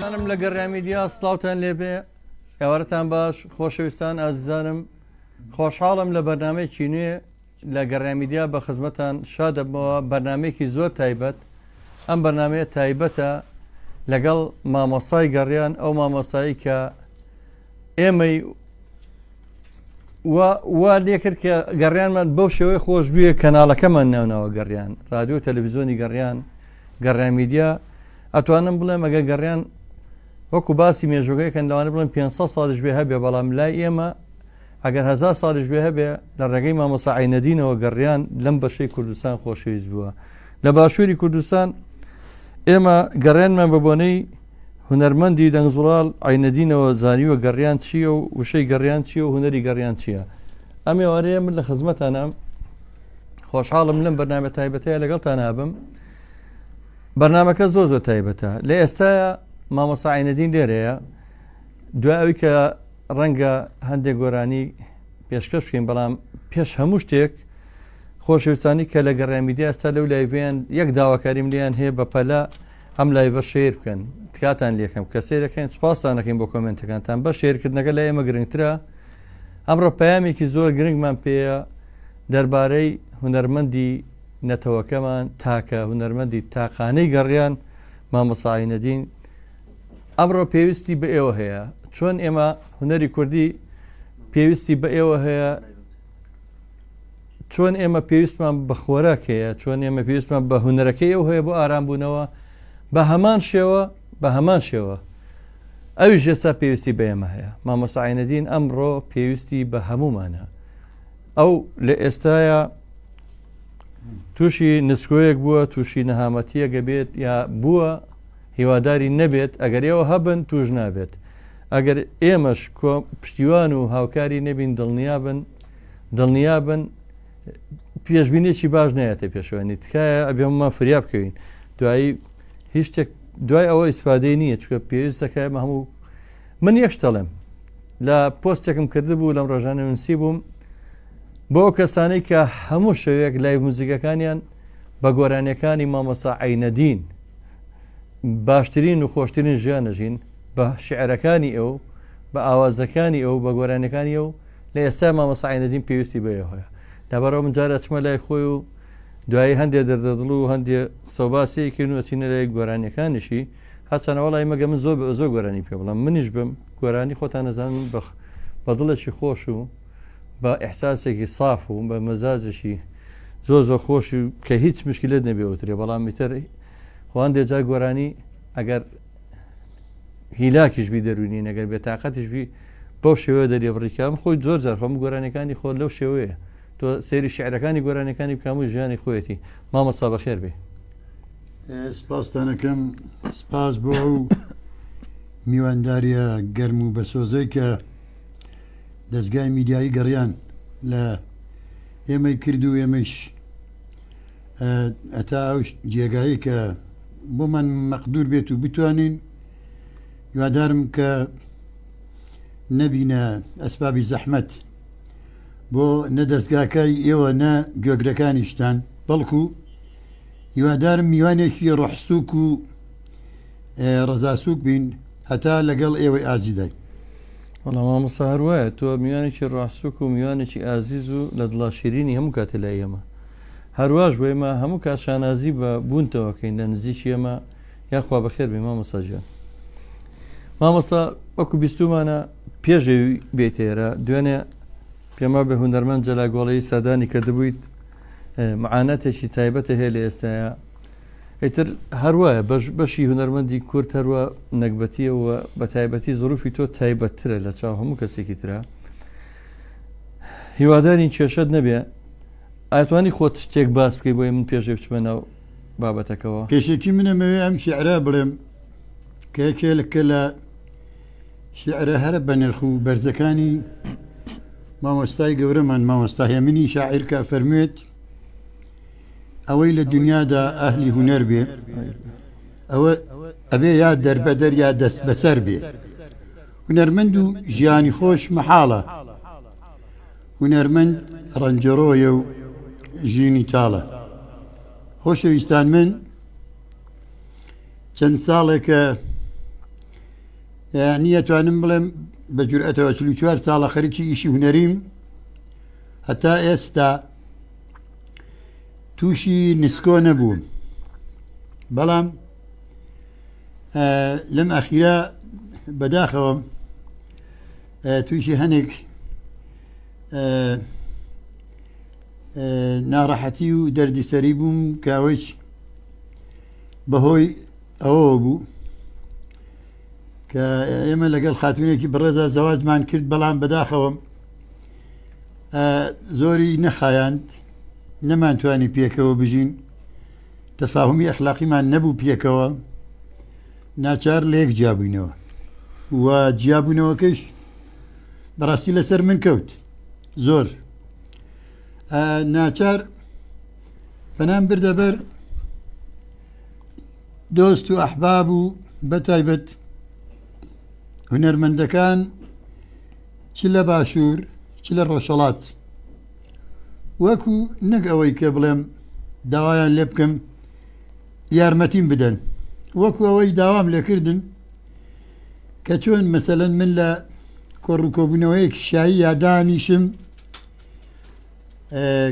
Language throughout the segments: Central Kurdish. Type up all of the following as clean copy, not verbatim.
منم لە گەڕامیدیا سڵاوتان لێبێ ئێوارەتان باش خۆشەویستان ئازیزانم خۆشحاڵم لە بەرنمەیەکی نوێ لە گەڕامیدیا بە خزمەتان شادەبمەوە بەرنمەیەکی زۆر تایبەت ئەم بەرنمەیە تایبەتە لەگەڵ مامۆستای گەڕیان ئەو مامۆستایی کە ئێمەی وا لێکرد کە گەڕیانمان بەو شێوەی خۆش بووە کەناڵەکەمان ناوناوە گەڕیان رادیۆ تەلەڤیزۆنی گەڕیان گەڕامیدیا ئەتوانم بڵێم ئەگە گەڕیان وەکو باسی مێژوگەیەکەن لەوانە بڵێن 500 ساڵش بێ هەبێ بەڵام لای ئێمە ئەگەر 1000 ساڵش بێ هەبێ لە ڕێگەی مامۆستا عینەدینەوە گەڕیان لەم بەشەی کوردستان خۆشەویست بووە لە باشووری کوردستان ئێمە گەڕێنمان بە بۆنەی هونەرمەندی دەنگزوڵاڵ عینەدینەوە زانیوە گەڕیان چییە و وشەی گەڕیان چییە و هونەری گەڕیان چییە ئەم ێوارەیە من لە خزمەتانە خۆشحاڵم لەم بەرنامە تایبەتەیە لەگەڵتان هابم بەرنامەکە زۆر زۆر تایبەتە لە ئێستاە مامۆستا عینەدین لێرەیە دوای ئەوی کە ڕەنگە هەندێک گۆرانی پێشکەش بکەین بەڵام پێش هەموو شتێک خۆشەویستانی کە لە گەڕامیدیا ئێستا لەو لایڤیان یەک داواکاریم لیان هەیە بە پەلا ئەم لایڤە شێر بکەن تکاتان لێکەم کە سیرەکەین سوپاسان دەکەین بۆ کۆمنتەکانتان بە شێرکردنەکە لە ئێمە گرنگترە ئەمڕۆ پەیامێکی زۆر گرنگمان پێەیە دەربارەی هونەرمەندی نەتەوەکەمان تاکە هونەرمەندی تاقانەی گەڕیان مامۆستا عینەدین ئەمڕۆ پێویستی بە ئێوە هەیە چۆن ئێمە هونەری کوردی پێویستی بە ئێوە هەیە چۆن ئێمە پێویستمان بە خۆراک هەیە چۆن ئێمە پێویستمان بە هونەرەکەی ئەو هەیە بۆ ئارامبوونەوە بە هەمان شێوە ئەویش ئێستا پێویستی بە ئێمە هەیە مامۆستا عینەدین ئەمڕۆ پێویستی بە هەمومانە ئەو لە ئێستاە تووشی نسکۆیەک بووە تووشی نەهامەتیە گەبێت یا بووە هیواداری نەبێت ئەگەر ئێوە هەبن توش نابێت ئەگەر ئێمەش پشتیوان و هاوکاری نەبین دڵنیا بن پێشبینێکی باش نایەتە پێشوانی تکایە ئەبێمە فریاب بکەوین دوایی هیچ شتێک دوای ئەوە ئیسفادەی نییە چکە پێویست دەکایمە هەموو من یەکش دەڵێم لە پۆستێکم کرده بوو لەم ڕۆژانە نووسی بووم بۆ کەسانەی کە هەموو شەوەیەک لای موزیکەکانیان بە گۆرانیەکانی مامۆستا عینەدین باشترین و خۆشترین ژیانەژین بە شعرەکانی ئەو بە ئاوازەکانی ئەو بە گۆرانەکانی ئەو لە ئێستا مامۆستا عینەدین پێویستی بەیەهۆیە لەبەرەوە من جارە چمە لای خۆی و دوایی هەندێک دەردەدڵ و هەندێک سەوباسەیەکردن و چینە لای گۆرانیەکانیشی هەچەنە وەڵی مەگە من زۆر گۆرانی پێ بڵام منیش بم گۆرانی خۆتان نەزانم بە دڵێکی خۆش و بە ئەحساسێکی صاف و بە مەزاجێکی زۆر خۆش و کە هیچ مشکلت نەبێترێ بەڵام میتر خۆیان دێجا گۆرانی ئەگەر هیلاکیش بی دەرونی نەگەر بێتاقەتیش بی بەو شێوەیە دەریێبڕیکام خۆی زۆر جار خۆم گۆرانەکانی خۆ لەو شێوەیە تۆ سێری شعرەکانی گۆرانەکانی بکەم و ژیانی خۆیەتی مامۆستا بەخێر بێ سپاسدانەکەم سپاس بۆ ئەو میوانداریە گەرم و بەسۆزەی کە دەستگای میدیایی گەڕیان لە ئێمەی کرد و ئێمەش ئەتا ئەو جێگایی کە بۆمان مەقدور بێت و بتوانین هیوادارم کە نەبینە ئەسبابی زەحمەت بۆ نەدەستگاکەی ئێوە نە گوێگرەکانیشتان بەڵکو هیوادارم میوانێکی ڕەحسووک و ڕەزاسووک بین هەتا لەگەڵ ئێوەی ئازیدای وەڵام مامۆستا هەروایە تۆ میوانێکی ڕاستووک و میوانێکی ئازیز و لە دڵا شیرینی هەموو کاتە لای ئێمە هەرواش بۆ ئێمە هەموو کات شانازی بە بوونتەوەکەین لە نزیکی ئێمە یاخوا بەخێر بێ مامۆستا گیان مامۆستا وەکو بیستومانە پێشەوی بێتێرە دوێنێ پێما بە هونەرمەند جەلاگۆڵەی سادانی کردبوویت معانەتێکی تایبەتە هەیە لە ئێستاە ئیتر هەروایە بەشی هونەرمەندی کورد هەروە نەکبەتیەوە بە تایبەتی زروفی تۆ تایبەتترە لە چاو هەموو کەسێکی ترە هیوادارین کێشەت نەبێ ئاتوانی خۆت شتێک باس بکەی بۆی من پێشێ بچمە ناو بابەتەکەەوە پێشێکی منەمەوێ ئەم شعرا بڵێم کە یەکێکە لە شعرە هەرە بە نرخ و بەرزەکانی مامۆستای گەورەمان مامۆستا هێمنی شاعیر کە فەرموێت ئەوەی لە دنیادا ئەهلی هونەر بێ ئەوە ئەبێ یا دەربەدەر یا دەست بەسەر بێ هونەرمەند و ژیانی خۆش مەحاڵە هونەرمەند ڕەنجەڕۆیە و ژینی تاڵە خۆشەویستان من چەند ساڵێکە نیەتوانم بڵێم بە جورئەتەوە 44 ساڵە خەریکی ئیشی هونەریم هەتا ئێستا تووشی نسکۆ نەبووم بەڵام لەم ئەخیرە بەداخەوە تووشی هەنێک ناڕەحەتی و دەردی سەری بووم کاوەی بەهۆی ئەوە بوو کە ئێمە لەگەڵ خاتونێکی بەڕێزە زەواجمان کرد بەڵام بەداخەوە زۆری نەخایاند نەمانتوانی پێکەوە بژین تەفاهمی ئەخلاقیمان نەبوو پێکەوە ناچار لە یەک جیابووینەوە و جیابوونەوەکەش بەڕاستی لەسەر من کەوت زۆر ناچار پەنام بردە بەر دۆست و ئەحباب و بەتایبەت هونەرمەندەکان چ لە باشوور چ لە ڕۆژهەڵات وەکو نەک ئەوەی کە بڵێم داوایان لێ بکەم یارمەتیم بدەن وەکو ئەوەی داوام لێکردن کە چۆن مەسەلەن من لە کۆڕووکۆبوونەوەیەکی شایی یادانیشم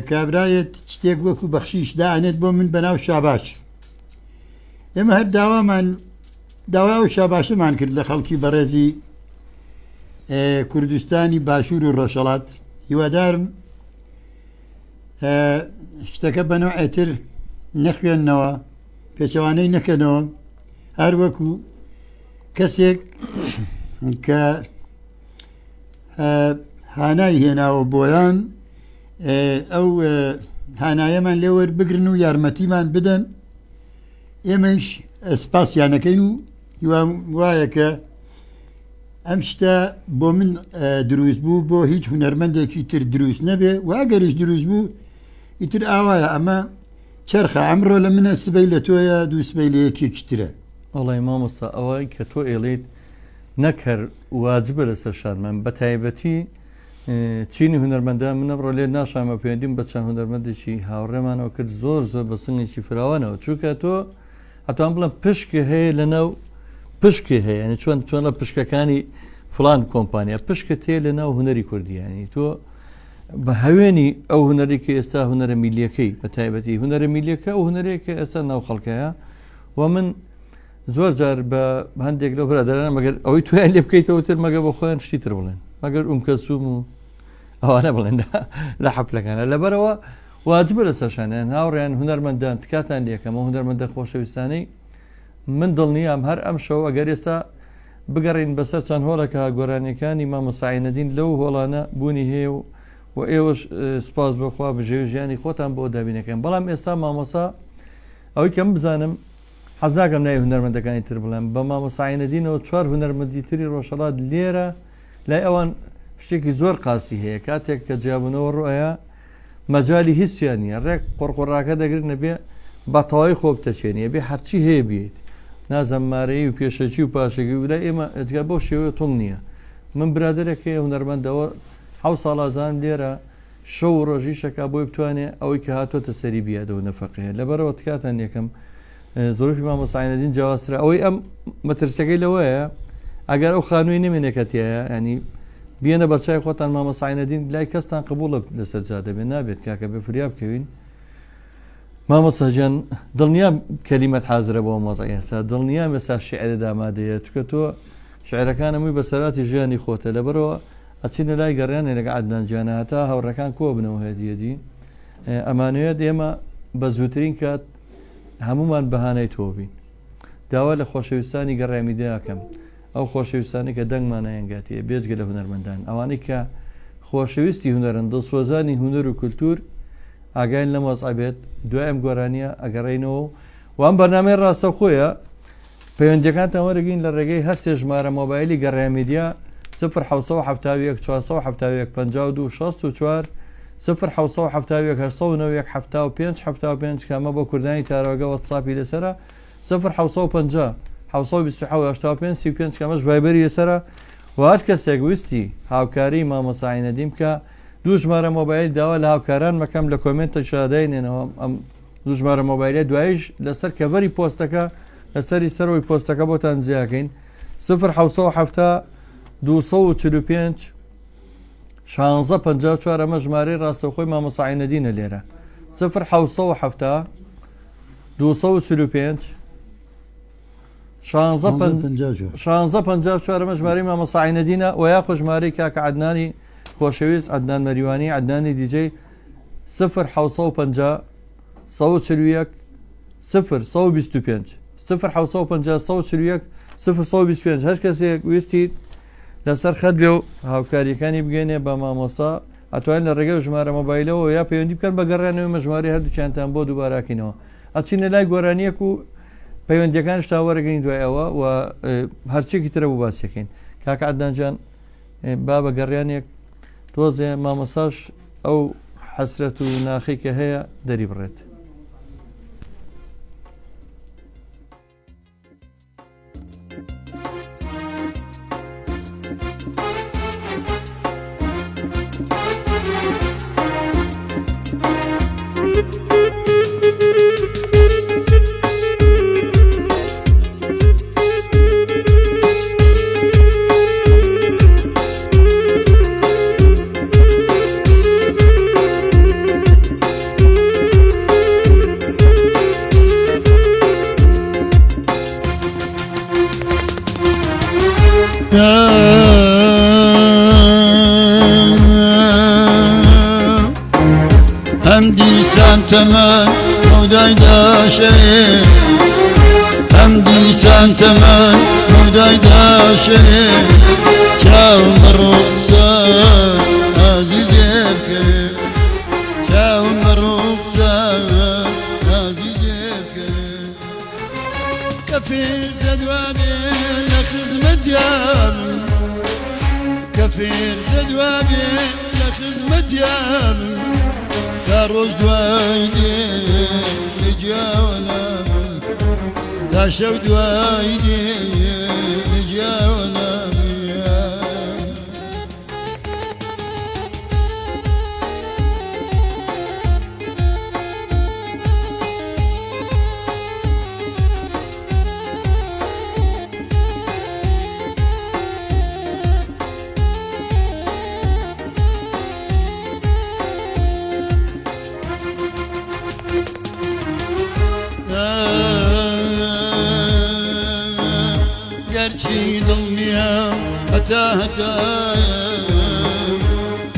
کابرایەت شتێک وەکو بەخشیش دائەنێت بۆ من بەناو شاباش ئێمە هەر داوا و شاباشەمان کرد لە خەڵکی بەڕێزی کوردستانی باشوور و ڕۆژهەڵات هیوادارم شتەکە بەنەوە ئەتر نەخوێننەوە پێچەوانەی نەکەنەوە هەر وەکو کەسێک کە هانای هێناوە بۆیان ئەو هانایەمان لێوە بگرن و یارمەتیمان بدەن ئێمەش سپاسیانەکەین و وایە کە ئەم شتە بۆ من دروست بوو بۆ هیچ هونەرمەندێکی تر دروست نەبێ و ئەگەریش دروست بوو ئیتر ئاوایە ئەمە چرخە ئەمڕۆ لە منە سبەی لە تۆیە دوو سبەی لە یەکێکی ترە وەڵی مامۆستا ئەوەی کە تۆ ئێڵێت نەکەر واجبە لەسەر شانمان بە تایبەتی چینی هونەرمەندان منە بڕۆ لێ ناشامە پێوەندیم بە چەند هونەرمەندێکی هاوڕێمانەوە کرد زۆر بە سنگێکی فراوانەوە چونکە تۆ هەتوان بڵم پشکی هەیە لەناو پشکی هەیە ینی چۆن لە پشکەکانی فلان کۆمپانیا پشکت هەیە لەناو هونەری کوردیانی تۆ بە هەوێنی ئەو هونەرێکی ئێستا هونەرە میلیەکەی بە تایبەتی هونەرە میلیەکە و هونەرێکە ئێستا ناو خەڵکەیە و من زۆر جار بە هەندێک لەو برادرانە مەگەر ئەوەی تویان لێ بکەیتەوە تر مەگە بە خۆیان شتی تر بڵێن مەگەر کەسوم و ئەوانە بڵێن لە حەفلەکانە لەبەرەوە واجبە لەسەرشانیان هاوڕێیان هونەرمەندان تکاتان لێکەمە هونەرمەندە خۆشەویستانەی من دڵنیام هەر ئەم شەو ئەگەر ئێستا بگەڕین بەسەر چەند هۆڵەکە گۆرانیەکانی مامۆ ساعینەدین لەو هۆڵانە بوونی هەیە و ئێوەش سپاس بەخوا بژێ ژیانی خۆتان بۆ دابینەکەن بەڵام ئێستا مامۆسا ئەوەی کەم بزانم حەزاکەم ناوی هونەرمەندەکانی تر بڵێم بە مامۆ ساعینەدینەوە 4 هونەرمەندی تری ڕۆژهەڵات لێرە لای ئەوان شتێکی زۆر قاسی هەیە کاتێک کە جیاببوونەوە ڕۆیە مەجای هیچیان نیە ڕێک قڕقڕاکە دەگرن نەبێ بە تەواوی خۆ بتەچێنیە بێ هەرچی هەیە بێت نازەممارەی و پێشەکی و پاشەکی و لای ئێمە ئەجگا بۆ شێوە تۆم نییە من برادێکێ هونەرمەندەوە 7 ساڵازان لێرە شەو و ڕۆژی شەکا بۆی بتوانێت ئەوەی کە هاتوۆتە سەری بیادەوە نەفەقەیە لەبەرەوە تکاتان یەکەم زۆرفی مامۆ ساعینەدین جیاوازترە ئەوەی ئەم مەترسەکەی لەوەیە ئەگەر ئەو خانووی نمێنێکەتیایە ینی بێنە بەرچای خۆتان مامۆ ساعینەدین لای کەستان قبوڵە لەسەر جا دەبێت نابێت کاکە بێ فریاب بکەوین مامۆستا دڵنیام کەلیمەت حازرە بۆ مۆزای ئێستا دڵنیام ئێستا شیعرە دامادەیە چکە تۆ شعرەکانەمووی بەسەراتی ژیانی خۆتە لەبەرەوە ئەچینە لای گەڕیانێ لەگە عەدنان گیانە هەتا هەوڕەکان کۆ بنەوە هەدیەدی ئەمانوێت ئێمە بە زووترین کات هەمومان بەهانەی تۆبین داوا لە خۆشەویستانی گەڕامیدەکەم ئەو خۆشەویستانی کە دەنگمانەیەنگاتیە بێجگە لە هونەرمەندان ئەوانەی کە خۆشەویستی هونەرن دڵسۆزانی هونەر و کولتور ئاگاین لە مۆزعبێت دوای ئەم گۆرانیە ئەگەڕێینەوە و ئەم بەرنامەی ڕاستە خۆیە پەیوەندیەکانتان وەرەگین لە ڕێگەی هەستێ ژمارە مۆبایلی گەڕامیدیا 070 471 52 64 070 کامە بۆ کوردانی تارۆگە وەتساپی لەسرە 050 725 کامەش ڤایبەری لەسرە و هەر کەسێک ویستی هاوکاری مامۆ ساعینەدین کە دوو ژمارە مۆبایل داوا لە هاوکاران مەکەم لە کۆمنتە شاداینێنەوە ئەم دوو ژمارە مۆبایلە دوایش لەسەر کەڤەری پۆستەکە لەسەری سەرەوەی پۆستەکە بۆتان زیاکەین 0 245 1654 ئەمە ژمارەی ڕاستەوخۆی مامۆساعینەدینە لێرە 0 245 1654 ئەمە ژمارەی مامۆساعینەدینە و یا ژمارەی کاکە عەدنانی خۆشەویست عەدنان مەریوانی عەدنانی دیجەی 0 750 141 0 125 0 750 141 0 125 هەر کەسێک ویستی لەسەر خەت بێ و هاوکاریەکانی بگەێنێ بە مامۆسا ئەتوانین لە ڕێگەی ژمارە مۆبایلەوە یا پەیوەندی بکەن بە گەڕێنەوەی مەژماری هەردووچیانتان بۆ دووباراکەینەوە ئەچینە لای گۆرانیەک و پەیوەندیەکانشتا وەرەگەین دوایەوە و هەرچێکی ترە بۆ باسیەکەین کاکە عەدنانجان با بە گەڕیانێک تۆزێ مامۆساش ئەو حەسرەت و ناخی کە هەیە دەری بڕێت. هم دیسان تمام مودای داشه هم دیسان تمام مودای داشه چاو مروسا عزیزم که چاو مروسا عزیزم که کفیر زدوانه لخدمت یام كفير زدواني لخدمت يام كاروز دوايدي لجاونا تاشو دوايدي لجاونا قرشي ضلنيا هتا هتايا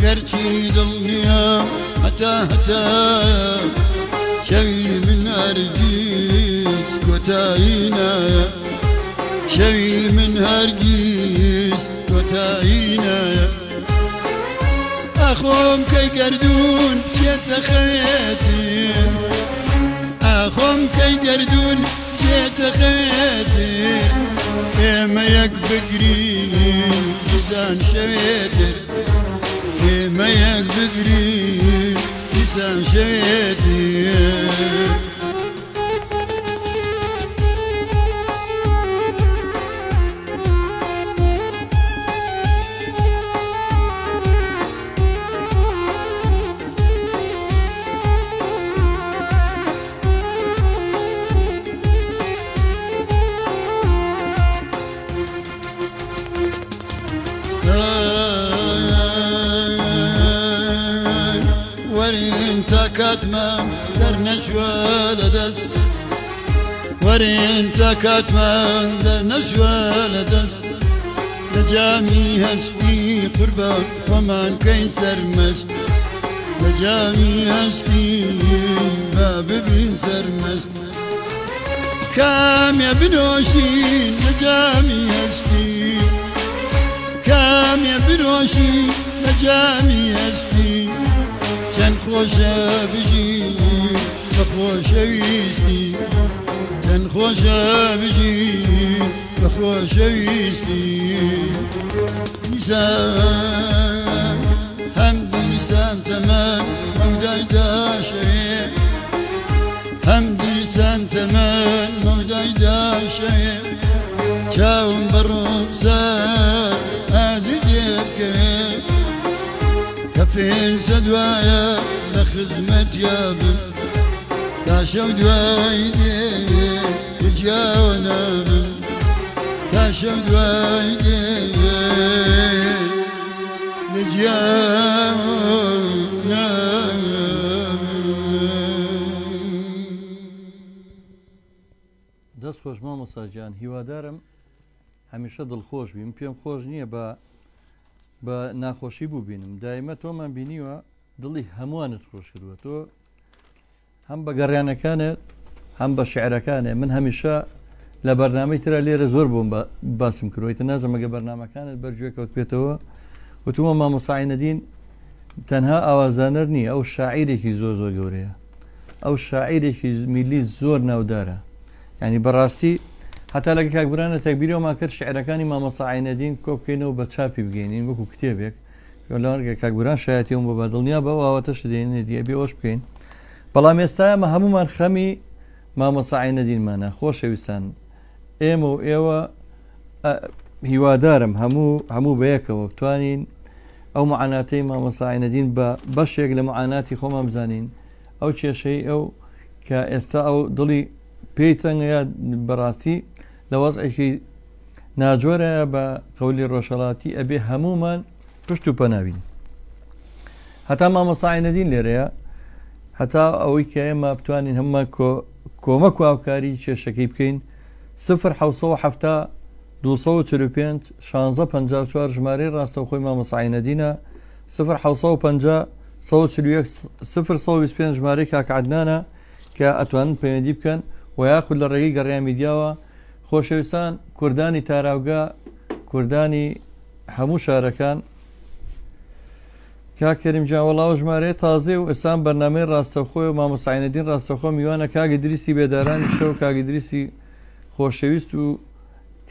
قرشي ضلنيا هتا هتايا شوي من هرقيس كوتاينا شوي من هرقيس كوتاينا أخوم كي قردون شيت خيتي أخوم كي قردون شيت خيتي ما يقبقري لسان شويتر ما يقبقري لسان شويتر ورين تكاتما در نشوى لدس ورين تكاتما در نشوى لدس لجامي هسبي قربان فمان كيسر مست لجامي هسبي ما ببين سر مست كام يا بنوشين لجامي هسبي كام يا بنوشين لجامي هسبي كان خوشا بجي بخوشا ويستي كان خوشا بجي بخوشا ويستي نسان هم لسان تمام موداي داشي هم لسان تمام موداي داشي شاون بروسان عزيزك كفير سدوايا لخدمت يابن تاشو دوايدي تجاونا بن تاشم دوایدێ لە گیانە دەست خۆش مامۆستاجان هیوادارم هەمیشە دڵخۆش بیم پێم خۆش نییە بە ناخۆشی بوو بینم دایمە تۆمان بینیوە دڵی هەمووانت خۆش کردووە تۆ هەم بە گەڕیانەکانت هەم بە شعرەکانێ من هەمیشە لە بەرنامەی ترە لێرە زۆر بووم باسم کردویتە نازەمەگە بەرنمەکانت بەرگوێ کەوت پێێتەوە وتووە مامۆستا عینەدین تەنها ئاوازانەر نییە ئەو شاعیرێکی زۆر زۆر گەورەیە ئەو شاعیرێکی میلی زۆر ناودارە ینی بەڕاستی هەتا لەگە کاکبرانە تەکبیرەوەمان کرد شعرەکانی مامۆستا عینەدین کۆ بکەینەوە بە چاپی بگەینین وەکو کتێبێک لەگە کاکبران شایەتیەوە بە دڵنیا بە ئاواتەش دێنێت دیێبێ ئەوش بکەین بەڵام ئێستامە هەمومان خەمی مامۆستا عینەدینمانە خۆشەویستان ئێمە و ئێوە هیوادارم هەموو بەیەکەوە بتوانین ئەو معاناتەی مامۆستا عینەدین بە بەشێک لە معاناتی خۆمان بزانین ئەو کێشەی ئەو کە ئێستا ئەو دڵی پێی تەنگەیە بەڕاستی لە وەزعێکی ناجۆرەیە بە قەولی ڕۆژهەڵاتی ئەبێ هەمومان پشت و پەناوین هەتا مامۆستا عینەدین لێرەیە هەتا ئەوەی کە ئێمە بتوانین هەمومان کۆمەک و هاوکاری کێشەکەی بکەین 0 245 1654 ژمارەی ڕاستەوخۆی مامۆستا عینەدینە 0 125 ژمارەی کاک عەدنانە کە ئەتوانن پەیوەندی بکەن و یاخود لە ڕێگەی گەڕیان میدیاوە خۆشەویستان کوردانی تاراوگا کوردانی هەموو شارەکان کاکەریم جاوەڵاو ژمارەیە تازێ و ئێستا بەرنامەی ڕاستەوخۆی و مامۆستا عینەدین ڕاستەوخۆ میوانە کاگە دریسی بێدارانی شەو کاگە دریسی خۆشەویست و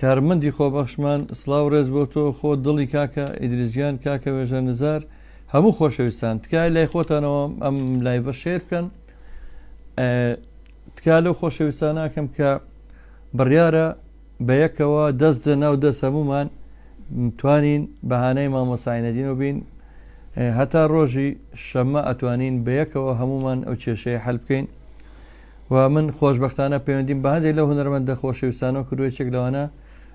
کارمەندی خۆبەخشمان سڵاو ڕێز بۆ تۆ خۆ دڵی کاکە ئیدریسگیان کاکە وێژە نزار هەموو خۆشەویستان تکای لای خۆتانەوە ئەم لایڤە شێر بکەن تکا لەو خۆشەویستان ناکەم کە بڕیارە بەیەکەوە دەست ناو دەست هەمومان توانین بەهانەی مامۆستا عینەدینەوە بین هەتا ڕۆژی شەممە ئەتوانین بەیەکەوە هەمومان ئەو کێشەیە حەل بکەین و من خۆشبەختانە پەیوەندیم بە هەندێک لە هونەرمەندە خۆشەویستانەوە کردووەیەکێک لەوانە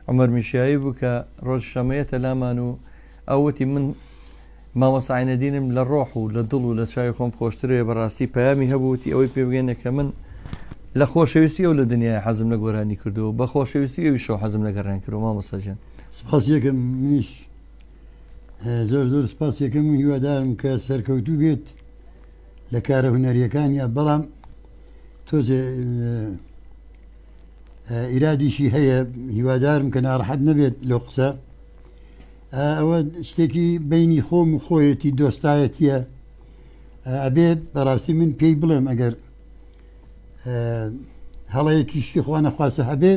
عومەر میشایی بوو کە ڕۆژ شەمەیەتە لامان و ئەوەتی من مامۆستا عینەدینم لە ڕۆح و لە دڵ و لە چاوی خۆم خۆشترێ بەڕاستی پەیامی هەبووتی ئەوەی پێ بگەێنە کە من لە خۆشەویستی ئەو لە دنیای حەزم لە گۆرانی کردو بە خۆشەویستی ئەویشەوە حەزم لە گەڕان کردو مامۆستاجان سپاس یەکەم منیش زۆر سپاس یەکەم هیوادارم کە سەرکەوتوو بێت لە کارە هونەریەکانیە بەڵام تۆزێ ئیرادیشی هەیە هیوادارم کە ناڕەحەت نەبێت لەو قسە ئەوە شتێکی بینی خۆم و خۆیەتی دۆستایەتیە ئەبێ بەڕاستی من پێی بڵێم ئەگەر هەڵەیەکیشتی خوا نەخواسە هەبێ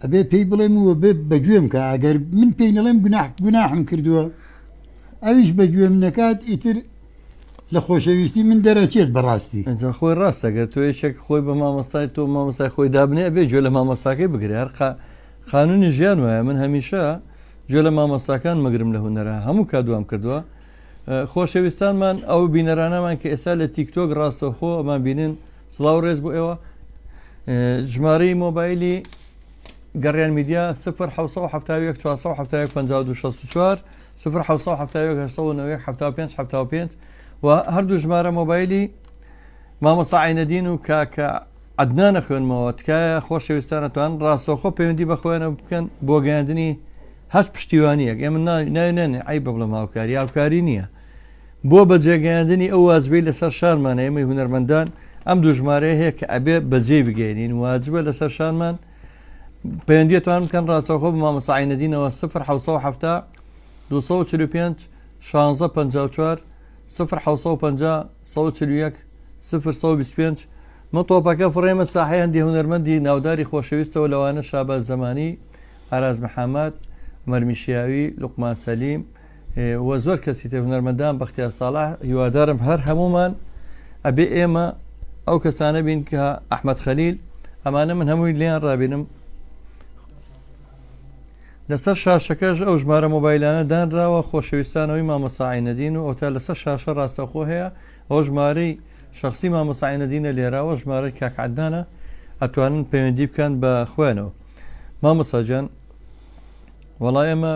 ئەبێ پێی بڵێم وە بێ بەگوێم کە ئەگەر من پێی نەڵێم گوناحم کردووە ئەویش بەگوێم نەکات ئیتر لە خۆشەویستی من دەرەچێت بەڕاستی ئەجا خۆی ڕاست ئەگەر تۆ یەکێک خۆی بە مامۆستای تۆ مامۆستای خۆی دابنێ بێ گوێ لە مامۆستاکەی بگرێ هەر قانونی ژیان وایە من هەمیشە گوێ لە مامۆستاکان مەگرم لە هونەرە هەموو کادوام کردووە خۆشەویستانمان ئەو بینەرانەمان کە ئێستا لە تیکتۆک ڕاستەوخۆ ئەمان بینن سڵاو ڕێز بۆ ئێوە ژمارەی مۆبایلی گەڕیان میدیا 0 4 0 و هەردوو ژمارە مۆبایلی مامۆستا عینەدین و کاکە عەدنانە خوێنمەوە تکایە خۆشەویستانە توان ڕاستەوخۆ پەیوەندی بەخۆیانە بکەن بۆ گەیاندنی هەست پشتیوانیەک ئێمە ناوێنێ ئەی بەڵێم هاوکاری نییە بۆ بە جێگەیاندنی ئەو واجبەی لەسەر شانمانە ئێمەی هونەرمەندان ئەم دوو ژمارەیە هەیە کە ئەبێ بەجێ بگەێنین واجبە لەسەر شانمان پەیوەندیتوان بکەن ڕاستەوخۆ بە مامۆستا عینەدینەوە 0 245 1654 0 141 025 من تۆپەکە فڕێمە ساحەی هەندی هونەرمەندی ناوداری خۆشەویستەوە لەوانە شاباز زەمانی ئاراز محەممەد مەرمیشیاوی لوقمان سەلیم وە زۆر کەسی تێ هونەرمەندان بەختیار ساڵح هیوادارم هەر هەمومان ئەبێ ئێمە ئەو کەسانە بین کە ئەحمەد خەلیل ئەمانە من هەمووی لیان ڕابینم لەسەر شاشەکەش ئەو ژمارە مۆبایلانە دانراوە خۆشەویستانەوەی مامۆستا عینەدین و ئەوتا لەسەر شاشە ڕاستەخۆ هەیە ئەو ژمارەی شخصی مامۆستا عینەدینە لێراوە ژمارەی کاک عەدنانە ئەتوانن پەیوەندی بکەن بە خوێنەوە مامۆستاجان وەڵای ئێمە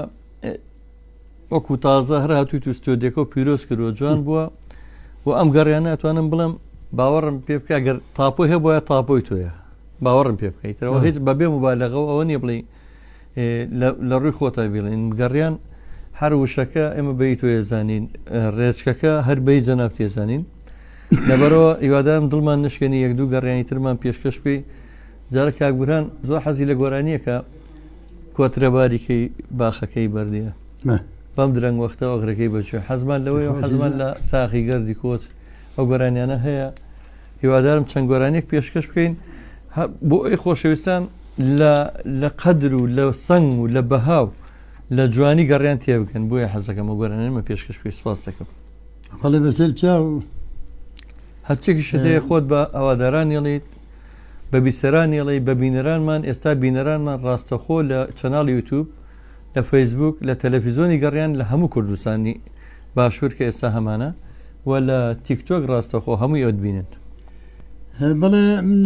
وەکو تازە هەر هاتووی تو ستۆدیەکە و پیرۆز کردەوە جوان بووە و ئەم گەڕیانە ئەتوانم بڵم باوەڕم پێ بکە گەر تاپۆی هەیە بۆیە تاپۆی تۆیە باوەڕم پێ بکەیتەوە هیچ بەبێ مبالەغەوە ئەوە نیە بڵێ لە ڕووی خۆتا بڵێن گەڕیان هەر وشەکە ئێمە بەی تۆ ێزانین ڕێچکەکە هەر بەی جەناب تێزانین لەبەرەوە هیوادارم دڵمان نشکێنی یەک دوو گەڕیانی ترمان پێشکەش پێی جارە کاکبوران زۆر حەزی لە گۆرانیەکە کۆترەباریکەی باخەکەی بەردیە بەم درەنگ وەختە ئەغرەکەی بچێ حەزمان لەوەی و حەزمان لە ساخی گەردی کۆچ ئەو گۆرانیانە هەیە هیوادارم چەند گۆرانێک پێشکەش بکەین بۆ ئەی خۆشەویستان لە قەدر و لە سنگ و لە بەهاو لە جوانی گەڕیان تێ بکەن بۆیە حەزەکەمە گۆرانێمە پێشکەش پێی سپاس دەکەم بەڵێ بەسەر چاو هەرچێکی شدەیە خۆت بە ئەواداران یڵیت بە بیسەران یڵی بە بینەرانمان ئێستا بینەرانمان ڕاستەخۆ لە چەناڵ یوتیوب لە فەیسبوک لە تەلەڤیزۆنی گەڕیان لە هەموو کوردستانی باشوور کە ئێستا هەمانە و لە تیکتۆک ڕاستەخۆ هەمووی ئەوت بینن بەڵێ من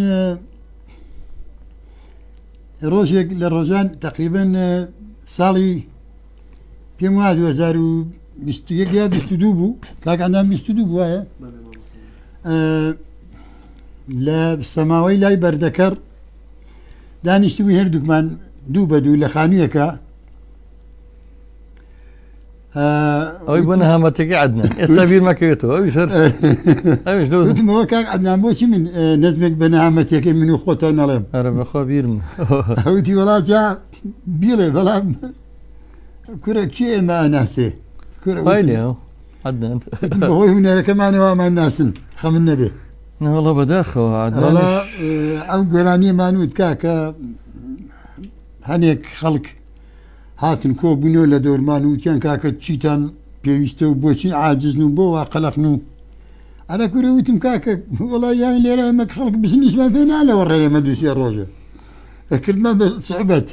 ڕۆژێک لە ڕۆژان تقریبن ساڵی پێم وایە 2021 یا 22 بوو کاکەندام 22 بووایە لە سەماوەی لای بەردەکەر دانیشتبووی هەردووکمان دوو بە دوو لە خانوویەکە ئەوی بۆ نەهامەتێکی عەدنان ئێستا بیر مەکەوێتەوە ئەویش وتمەوە کاک عەدنان بۆچی من نەزمێک بە نەهامەتێکی من و خۆتە نەڵێم ئەرە بەخوا بیرم ئەوتی وەڵات جا بیڵێ بەڵام کورە کێ ئێمە ئەناسێ لێ عەدنان بەهۆی هونەرەکەمانەوەمان ناسن خەمن نەبێ نەوەڵە بەداخەوە ئەو گۆرانیەمان وت کاکە هەنێک خەڵک هاتن کۆ بوونەوە لە دەورمان وتیان کاکە چیتان پێویستە و بۆچی عاجزن و بۆ وا قەلەقن و ئەرە کوورە وتم کاکە وەڵای یان لێرە ئەمە خەڵک بزنیشمان پێ نالەوە ڕێمە دووسێ ڕۆژە ئەکردمە بە سوحبەت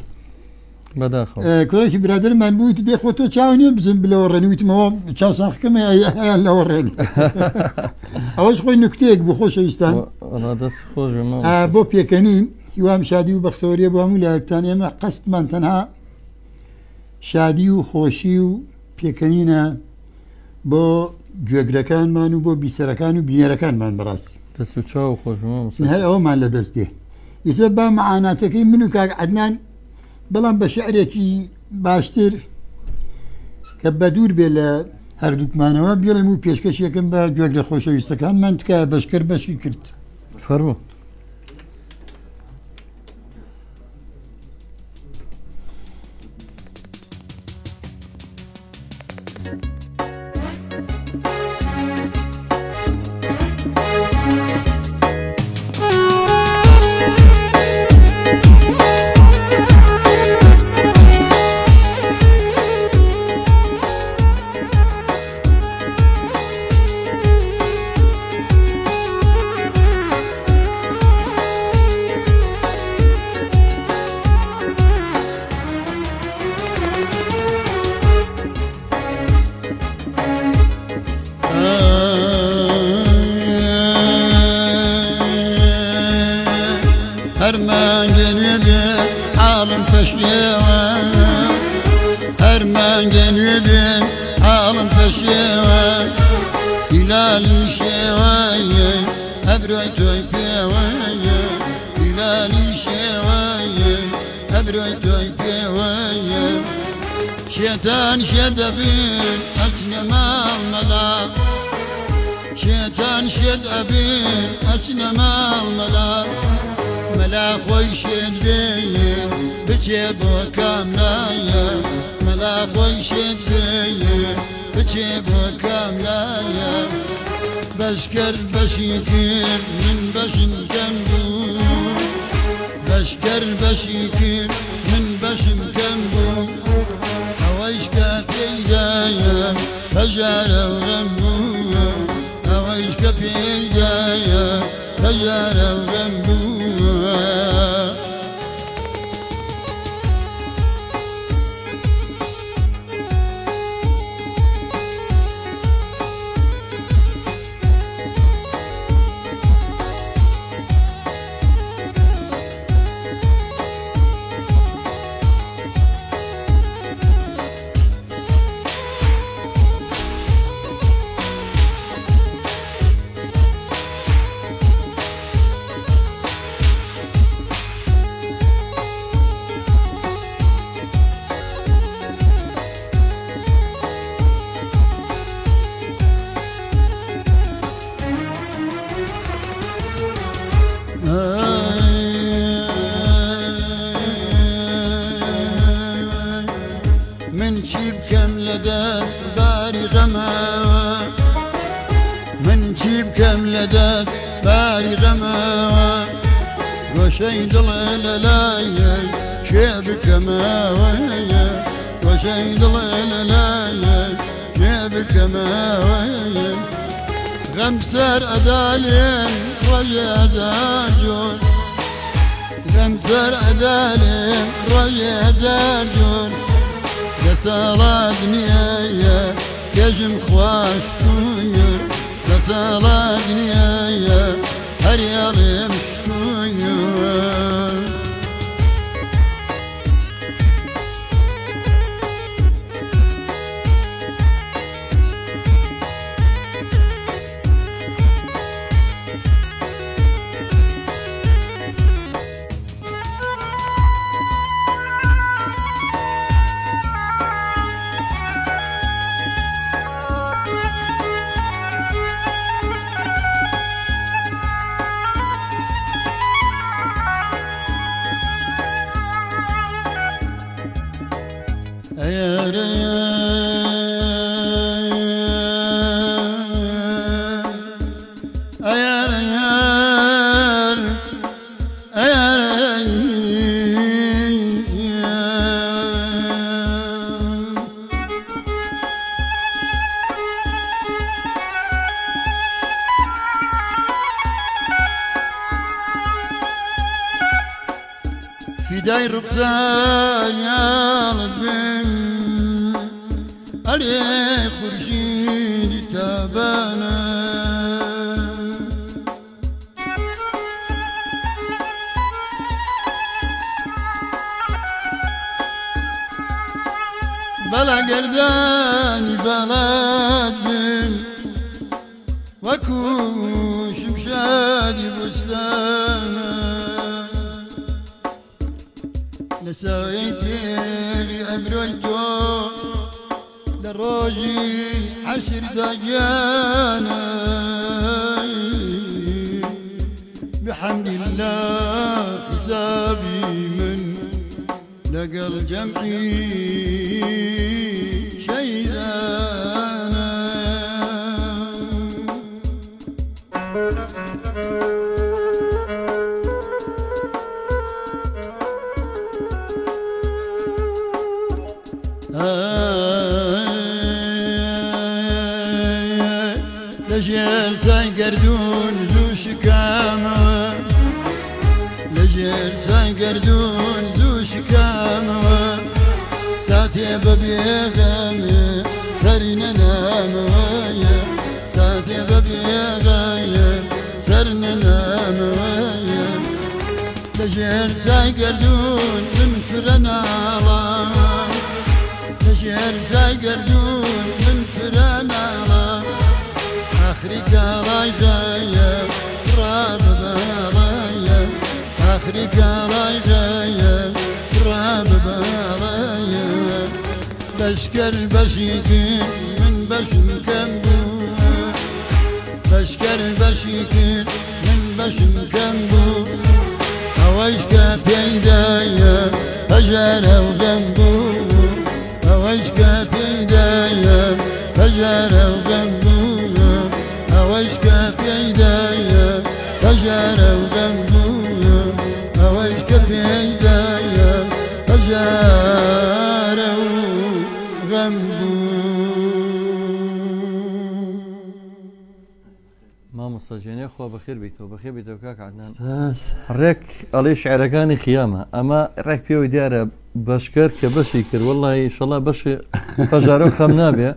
کوڕێکی برادرمان بوویت دێ خۆ تۆ چاو نییە بزن بلەوە ڕێنی وتمەوە چاساخکەمە هەیان لەوە ڕێن ئەوەش خۆی نکتەیەک بۆ خۆشەویستان بۆ پێکەنین هیوام شادی و بەختەوەریە بۆ هەموو لایەکتان ئێمە قەستمان تەنها شادی و خۆشی و پێکەنینە بۆ گوێگرەکانمان و بۆ بیسەرەکان و بینەرەکانمان بەڕاستی هەر ئەوەمان لە دەست دێ ئیسە با مەعاناتەکەی من و کاک عەدنان بەڵام بە شعرێکی باشتر کە بە دوور بێ لە هەردووکمانەوە بێڵێم و پێشکەشێکم بە گوێگرە خۆشەویستەکانمان تکایە بەشکر بەشی کرد فەرموو شێتان شێدەبین ئەچنە ماڵمەلا شێتان شێد ئەبین ئەچنە ماڵمەلا مەلا خۆی شێت بێین بچێ بۆ کاملایە مەلا خۆی شێت بێین بچێ بۆ کاملایە بەشکەر بەشی کرد من بەشم کەم بوو بەشکەر بەشی کرد من بەشم کەم بوو ئەوەیش کە پێیدایە بەژارە و غەم بووە ئەوەیش کە پێیدایە بەژارە و غەم بووە چی بکەم لە دەست باری غەمەوە من چی بکەم لە دەست باری غەمەوە گۆشەی دڵە لە لایەی کێ بکەمەوە گۆشەی دڵە لە لایەی کێ بکەمەوە غەم سەر ئەدالێن ڕۆژێ هەزار جۆر غەم سەر ئەدالێن ڕۆژێ هەزار جۆر لە ساڵا دنیایە کێژم خواشتوویە لە ساڵا دنیایە هەریاڵێم شتوویە فدای رخسانیانت بم ئەرێ خورشیدی تابانە بەڵا گەردانی بەڵات بم وەکو شمشادی بوستانە لسايتي أبرويتو لروجي عشر دقيانا بحمد الله حسابي من لقى الجمعي شيدانا لجير سايقردون زو شكامة لجير سايقردون زو شكامة ساتي ببيغامي سرنا نامويا ساتي ببيغايا سرنا نامويا لجير سايقردون من فرنا الله لجير سايقردون من فرنا الله آخرك رايزايا راب بارايا آخرك رايزايا راب بارايا بشكر بشيكين من بشم كمبو بشكر بشيكين من بشم كمبو هوايشك بيدايا أجارة وجنبو هوايشك بيدايا أجارة وجنبو هوايشك بيدايا أجارة وجنبو هوايشك بيدايا أجارة وجنبو ماما سجيني أخوة بخير بيتو بخير بيتو كاك عدنان ريك علي شعركاني خيامة أما ريك بيو ديارة بشكر كبشي كر والله إن شاء الله بشي بجارو خمنابيا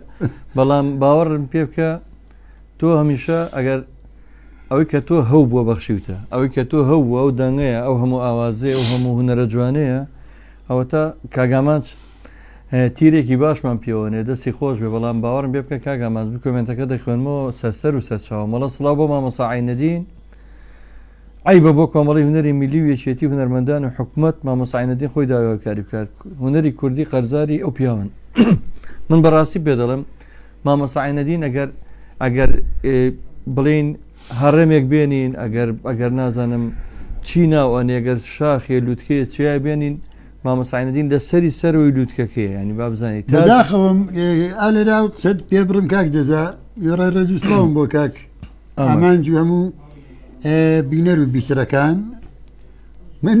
بلام باور بيبكا تو هەمیشە ئەگەر ئەوەی کە تۆ هەو بووە بەخشیوتە ئەوەی کە تۆ هەو بووە ئەو دەنگەیە ئەو هەموو ئاوازەیە ئەو هەموو هونەرە جوانەیە ئەوە تا کاگامانچ تیرێکی باشمان پێوەنێ دەستی خۆش بێ بەڵام باوەڕم پێ بکە کاگامانچ کۆمنتەکە دەخوێنمەوە سەر و سەرچاوە مەڵە سڵاو بۆ مامۆستا عینەدین عیبە بۆ کۆمەڵی هونەری میلی و یەکێتی هونەرمەندان و حکوومەت مامۆستا عینەدین خۆی داواکاری بکات هونەری کوردی قەرزاری ئەو پیاون من بەڕاستی پێ دەڵێم مامۆستا عینەدین ئەگەر بڵین هەڕێمێک بێنین ئەگەر نازانم چی ناوەنێ ئەگەر شاخێ لوتکێ چیا بێنین مامۆسایەدین لە سەری سەرەوەی لووتکەکەی ینی با بزانیت داخەوم ئالێرا سەد پێ بڕم کاک جەزا یۆڕە ڕێجوستڵەوەم بۆ کاک ئامانجی هەموو بینەر و بیسەرەکان من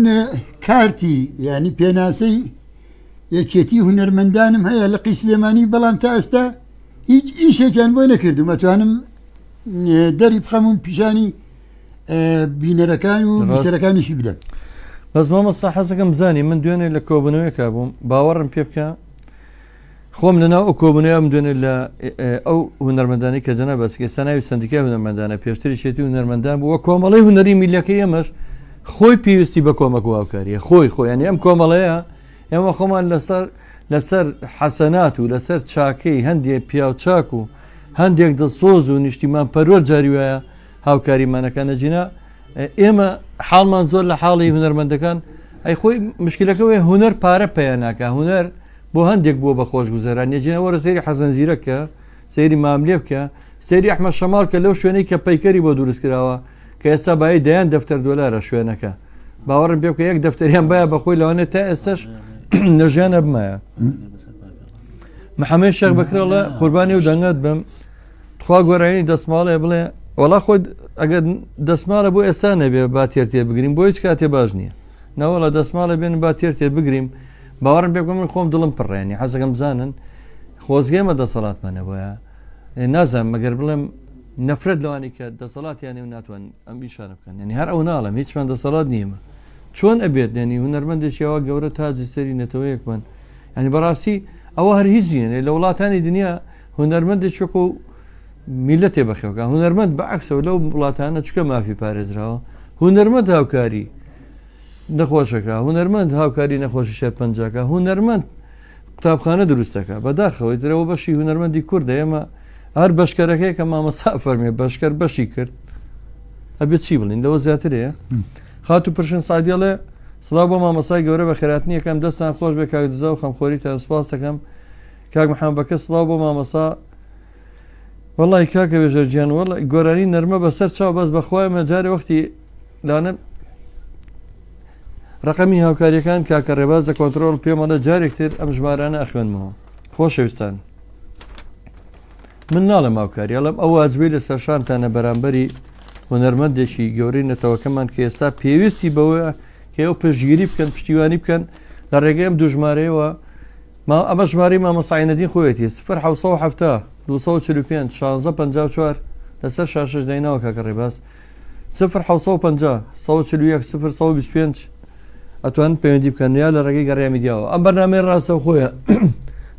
کارتی ینی پێناسەی یەکێتی هونەرمەندانم هەیە لە قیسلێمانی بەڵام تا ئێستا هیچ ئیشێکیان بۆ نەکردو مەتوانم دەری بخەمون پیشانی بینەرەکان و بیسەرەکانیشی بدەن بەس مامۆستا حەزەکەم بزانی من دوێنێ لە کۆبنەوەیەکا بووم باوەڕم پێ بکە خۆم لەناو ئەو کۆبنەوەم دوێنێ لە ئەو هونەرمەندانی کە جەنا بەسکە سەناوی سندیکای هونەرمەندانە پێشتری شێتی هونەرمەندان بووە کۆمەڵی هونەری میلەکەی ئێمەش خۆی پێویستی بە کۆمەک و هاوکاریە خۆیانی ئەم کۆمەڵەیە ئێمە خۆمان لەسەر حەسەنات و لەسەر چاکەی هەندێک پیاو چاک و هەندێک دڵسۆز و نیشتیمان پەروەر جاری وایە هاوکاریمانەکانە جینا ئێمە حاڵمان زۆر لە حاڵی هونەرمەندەکان ئەی خۆی مشکلەکەوەی هونەر پارە پێیان ناکە هونەر بۆ هەندێک بووە بە خۆش گوزەران یەجینە وەرە سەیری حەسەن زیرەکە سەیری ماملێ بکە سەیری ئەحمەد شەماڵ کە لەو شوێنەی کە پەیکەری بۆ دروست کراوە کە ئێستا بای دەیان دەفتەر دۆلارە شوێنەکە باوەڕم پێ بکە یەک دەفتەریان باە بەخۆی لەوانێ تا ئێستش لە ژیانە بمایە محەممەد شێخ بەکرێڵە قوربانی و دەنگەت بم خوا گۆرانی دەسماڵێ بڵێ وەڵا خۆت ئەگەر دەسماڵە بۆ ئێستا نەبێ با تێر تێ بگرین بۆ هیچ کاتێ باش نییە ناوەڵە دەسماڵە بێن با تێر تێ بگریم باوەڕم پێ من خۆم دڵم پڕێنی حەزەکەم بزانن خۆزگەمە دەسەڵاتمانە بۆیە نازانم مەگەر بڵێم نەفرەت لەوانی کە دەسەڵاتیانێ و ناتوان ئەم بیشانە بکەن ینی هەر ئەو ناڵم هیچمان دەسەڵات نییەمە چۆن ئەبێت ینی هونەرمەندێکیەوە گەورە تاجی سەری نەتەوەیەکمان ینی بەڕاستی ئەوە هەر هیچ نیە لە وڵاتانی دنیا هونەرمەندێک چۆکە و میلەتێ بەخێوکە هونەرمەند بەعکسەوە لەو وڵاتانە چکە مافی پارێزراوە هونەرمەند هاوکاری نەخۆشەکە هونەرمەند هاوکاری نەخۆشی شێر پەنجاکە هونەرمەند قوتابخانە دروستەکە بەداخەوەی درەوە بەشی هونەرمەندی کوردە ئێمە هەر بەشکەرەکەی کە مامەسا فەرمێ بەشکەر بەشی کرد ئەبێت چی بڵین لەوە زیاترەیە خات و پرشن سادیڵێ سڵاو بۆ مامەسای گەورە بە خێراتنی یەکەم دەستان خۆش بێ کاک دزا و خەمخۆریتان سوپاس دەکەم کاک محەممەد بەکە سڵاو بۆ مامەسا وەڵی کاکە وێژەرجیان وەڵ گۆرانی نەرمە بەسەر چاو بەس بەخوایمە جارێ وەختی لاەن ڕقەمی هاوکاریەکان کاکە ڕێباز لە کۆنتترۆل پێمەڵە جارێکتر ئەم ژمارانە ئەخوێنمەوە خۆشەویستان من ناڵم هاوکاری ئەڵم ئەو واجبەی لە سەرشانتانە بەرامبەری هونەرمەندێکی گەورەی نەتەوەکەمان کە ئێستا پێویستی بەوەیە کە ئەو پشتگیری بکەن پشتیوانی بکەن لە ڕێگەی ئەم دوو ژمارەیەوە ئەمە ژمارەی مامەساعینەدین خۆیەتی 1970 245 1654 لەسەر شاشش دایناوە کاکە ڕێباز 1950 141 025 ئەتوان پەیوەندی بکەن یا لە ڕێگەی گەڕیامی دیاوە ئەم بەرنامەی ڕاستە خۆیە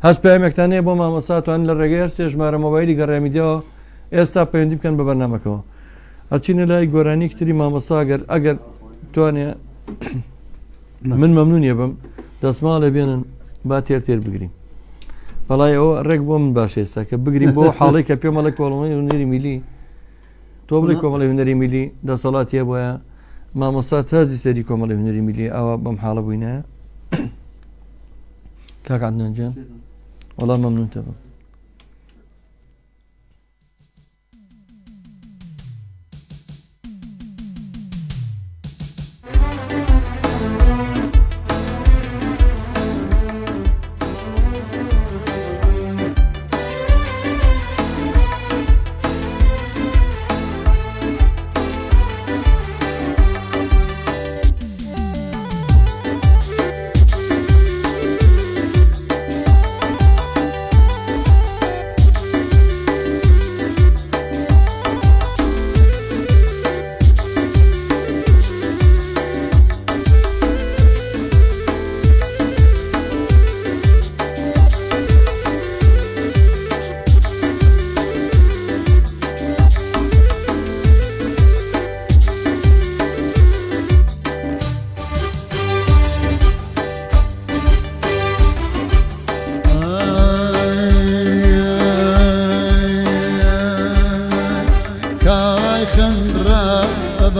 هەست پامێکتانەیە بۆ مامەساتوان لە ڕێگەی هەر سێ ژمارە مۆبایلی گەڕیامی دیاوە ئێستا پەیوەندی بکەن بە بەرنامەکەەوە ئەچینە لای گۆرانی کتری مامەسا ئەگەر توانێ من مەمنونیە بم دەسماڵە بێنن با تێر تێر بگرین بەڵای ئەوە ڕێک بۆ من باش ئێستا کە بگرین بۆ حاڵی کە پێمەڵە کۆڵەمەی هونەری میلی تۆ بڵێ کۆمەڵی هونەری میلی دەسەڵاتیە بۆیە مامەسا تازی سەری کۆمەڵی هونەری میلی ئەوە بەم حاڵە بووینە کاک عەدنانجان وەڵام مەمنونتە بم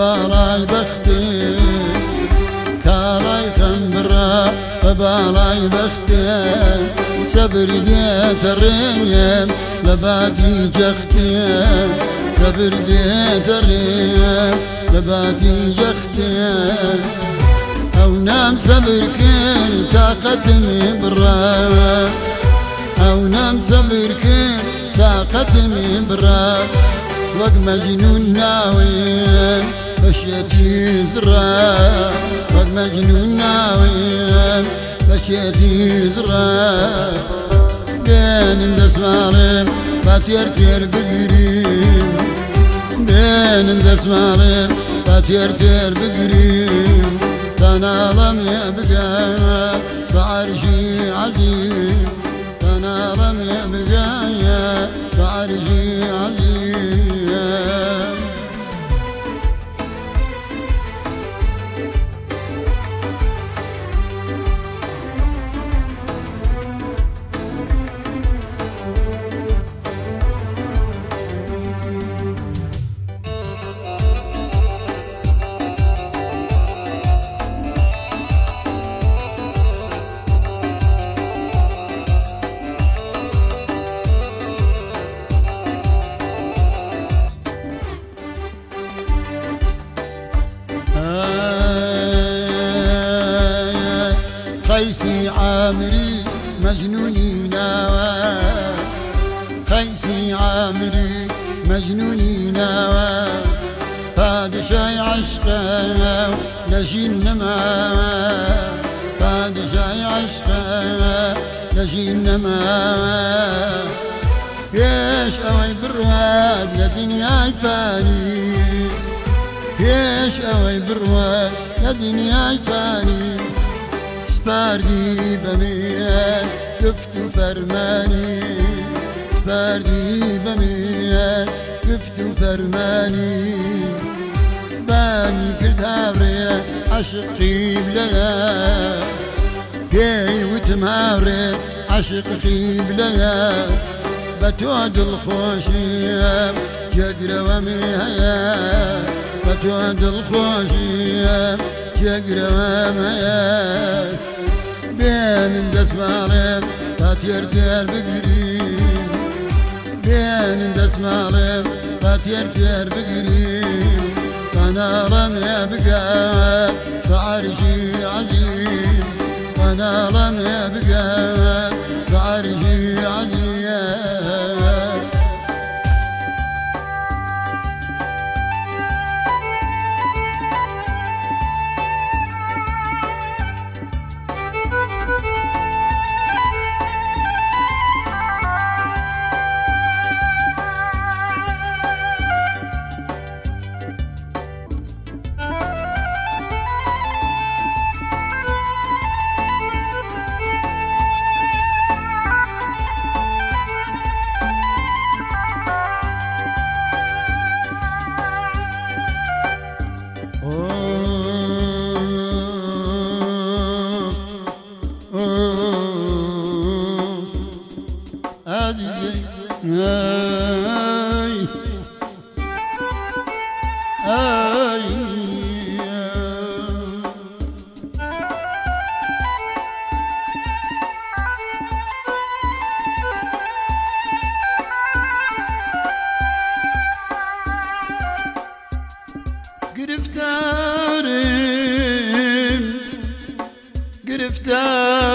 باڵای بەختێ کاڵای خەمبرا بە باڵای بەختێ سەبری دێتە ڕێم لە باتی جەختێ سەبر دێتە ڕێم لە باتی جەختێ او نام صبر كن طاقتي برا او نام صبر كن طاقتي برا وق مجنون ناوي مشيتي زرا وق مجنون ناوي مشيتي زرا بين اندس مالي باتير تير بقريم بين اندس مالي باتير تير بقريم تنالم يبقى بعرشي عزيم تنالم يبقى بعرشي عزيم قيسي عامري مجنوني ناوى قيسي عامري مجنوني ناوى بادشاي عشقه نجين معاه بادشاي عشقه نجين معاه ياش اوي بالرواد لدنيا يفاني ياش اوي بالرواد لدنيا يفاني سپاردی بمیر گفت و فرمانی سپاردی بمیر گفت و فرمانی بانی کرد هاوره عشقی بلیا پی وتم هاوره عشقی بلیا بتو دل خوشیم جگر و میهیا بتو دل خوشیم جگر و میهیا بين دسمالم باتير دير بقريم بين دسمالم باتير دير بقريم تنالم يبقى بعرشي عزيم تنالم يبقى بعرشي عزيم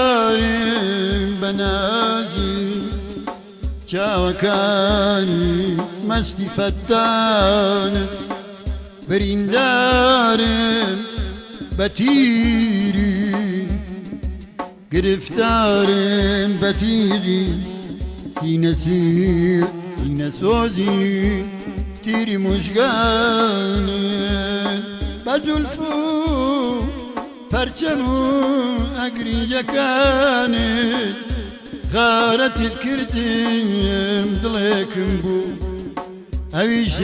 گرفتارم بنازی چاوکانی مستی فتانت بریندارم بتیری گرفتارم بتیری سینه سوزی تیری مشگانت بزلفو پرچمو اگریجه کانت غارت کردیم دلکم بو اویشت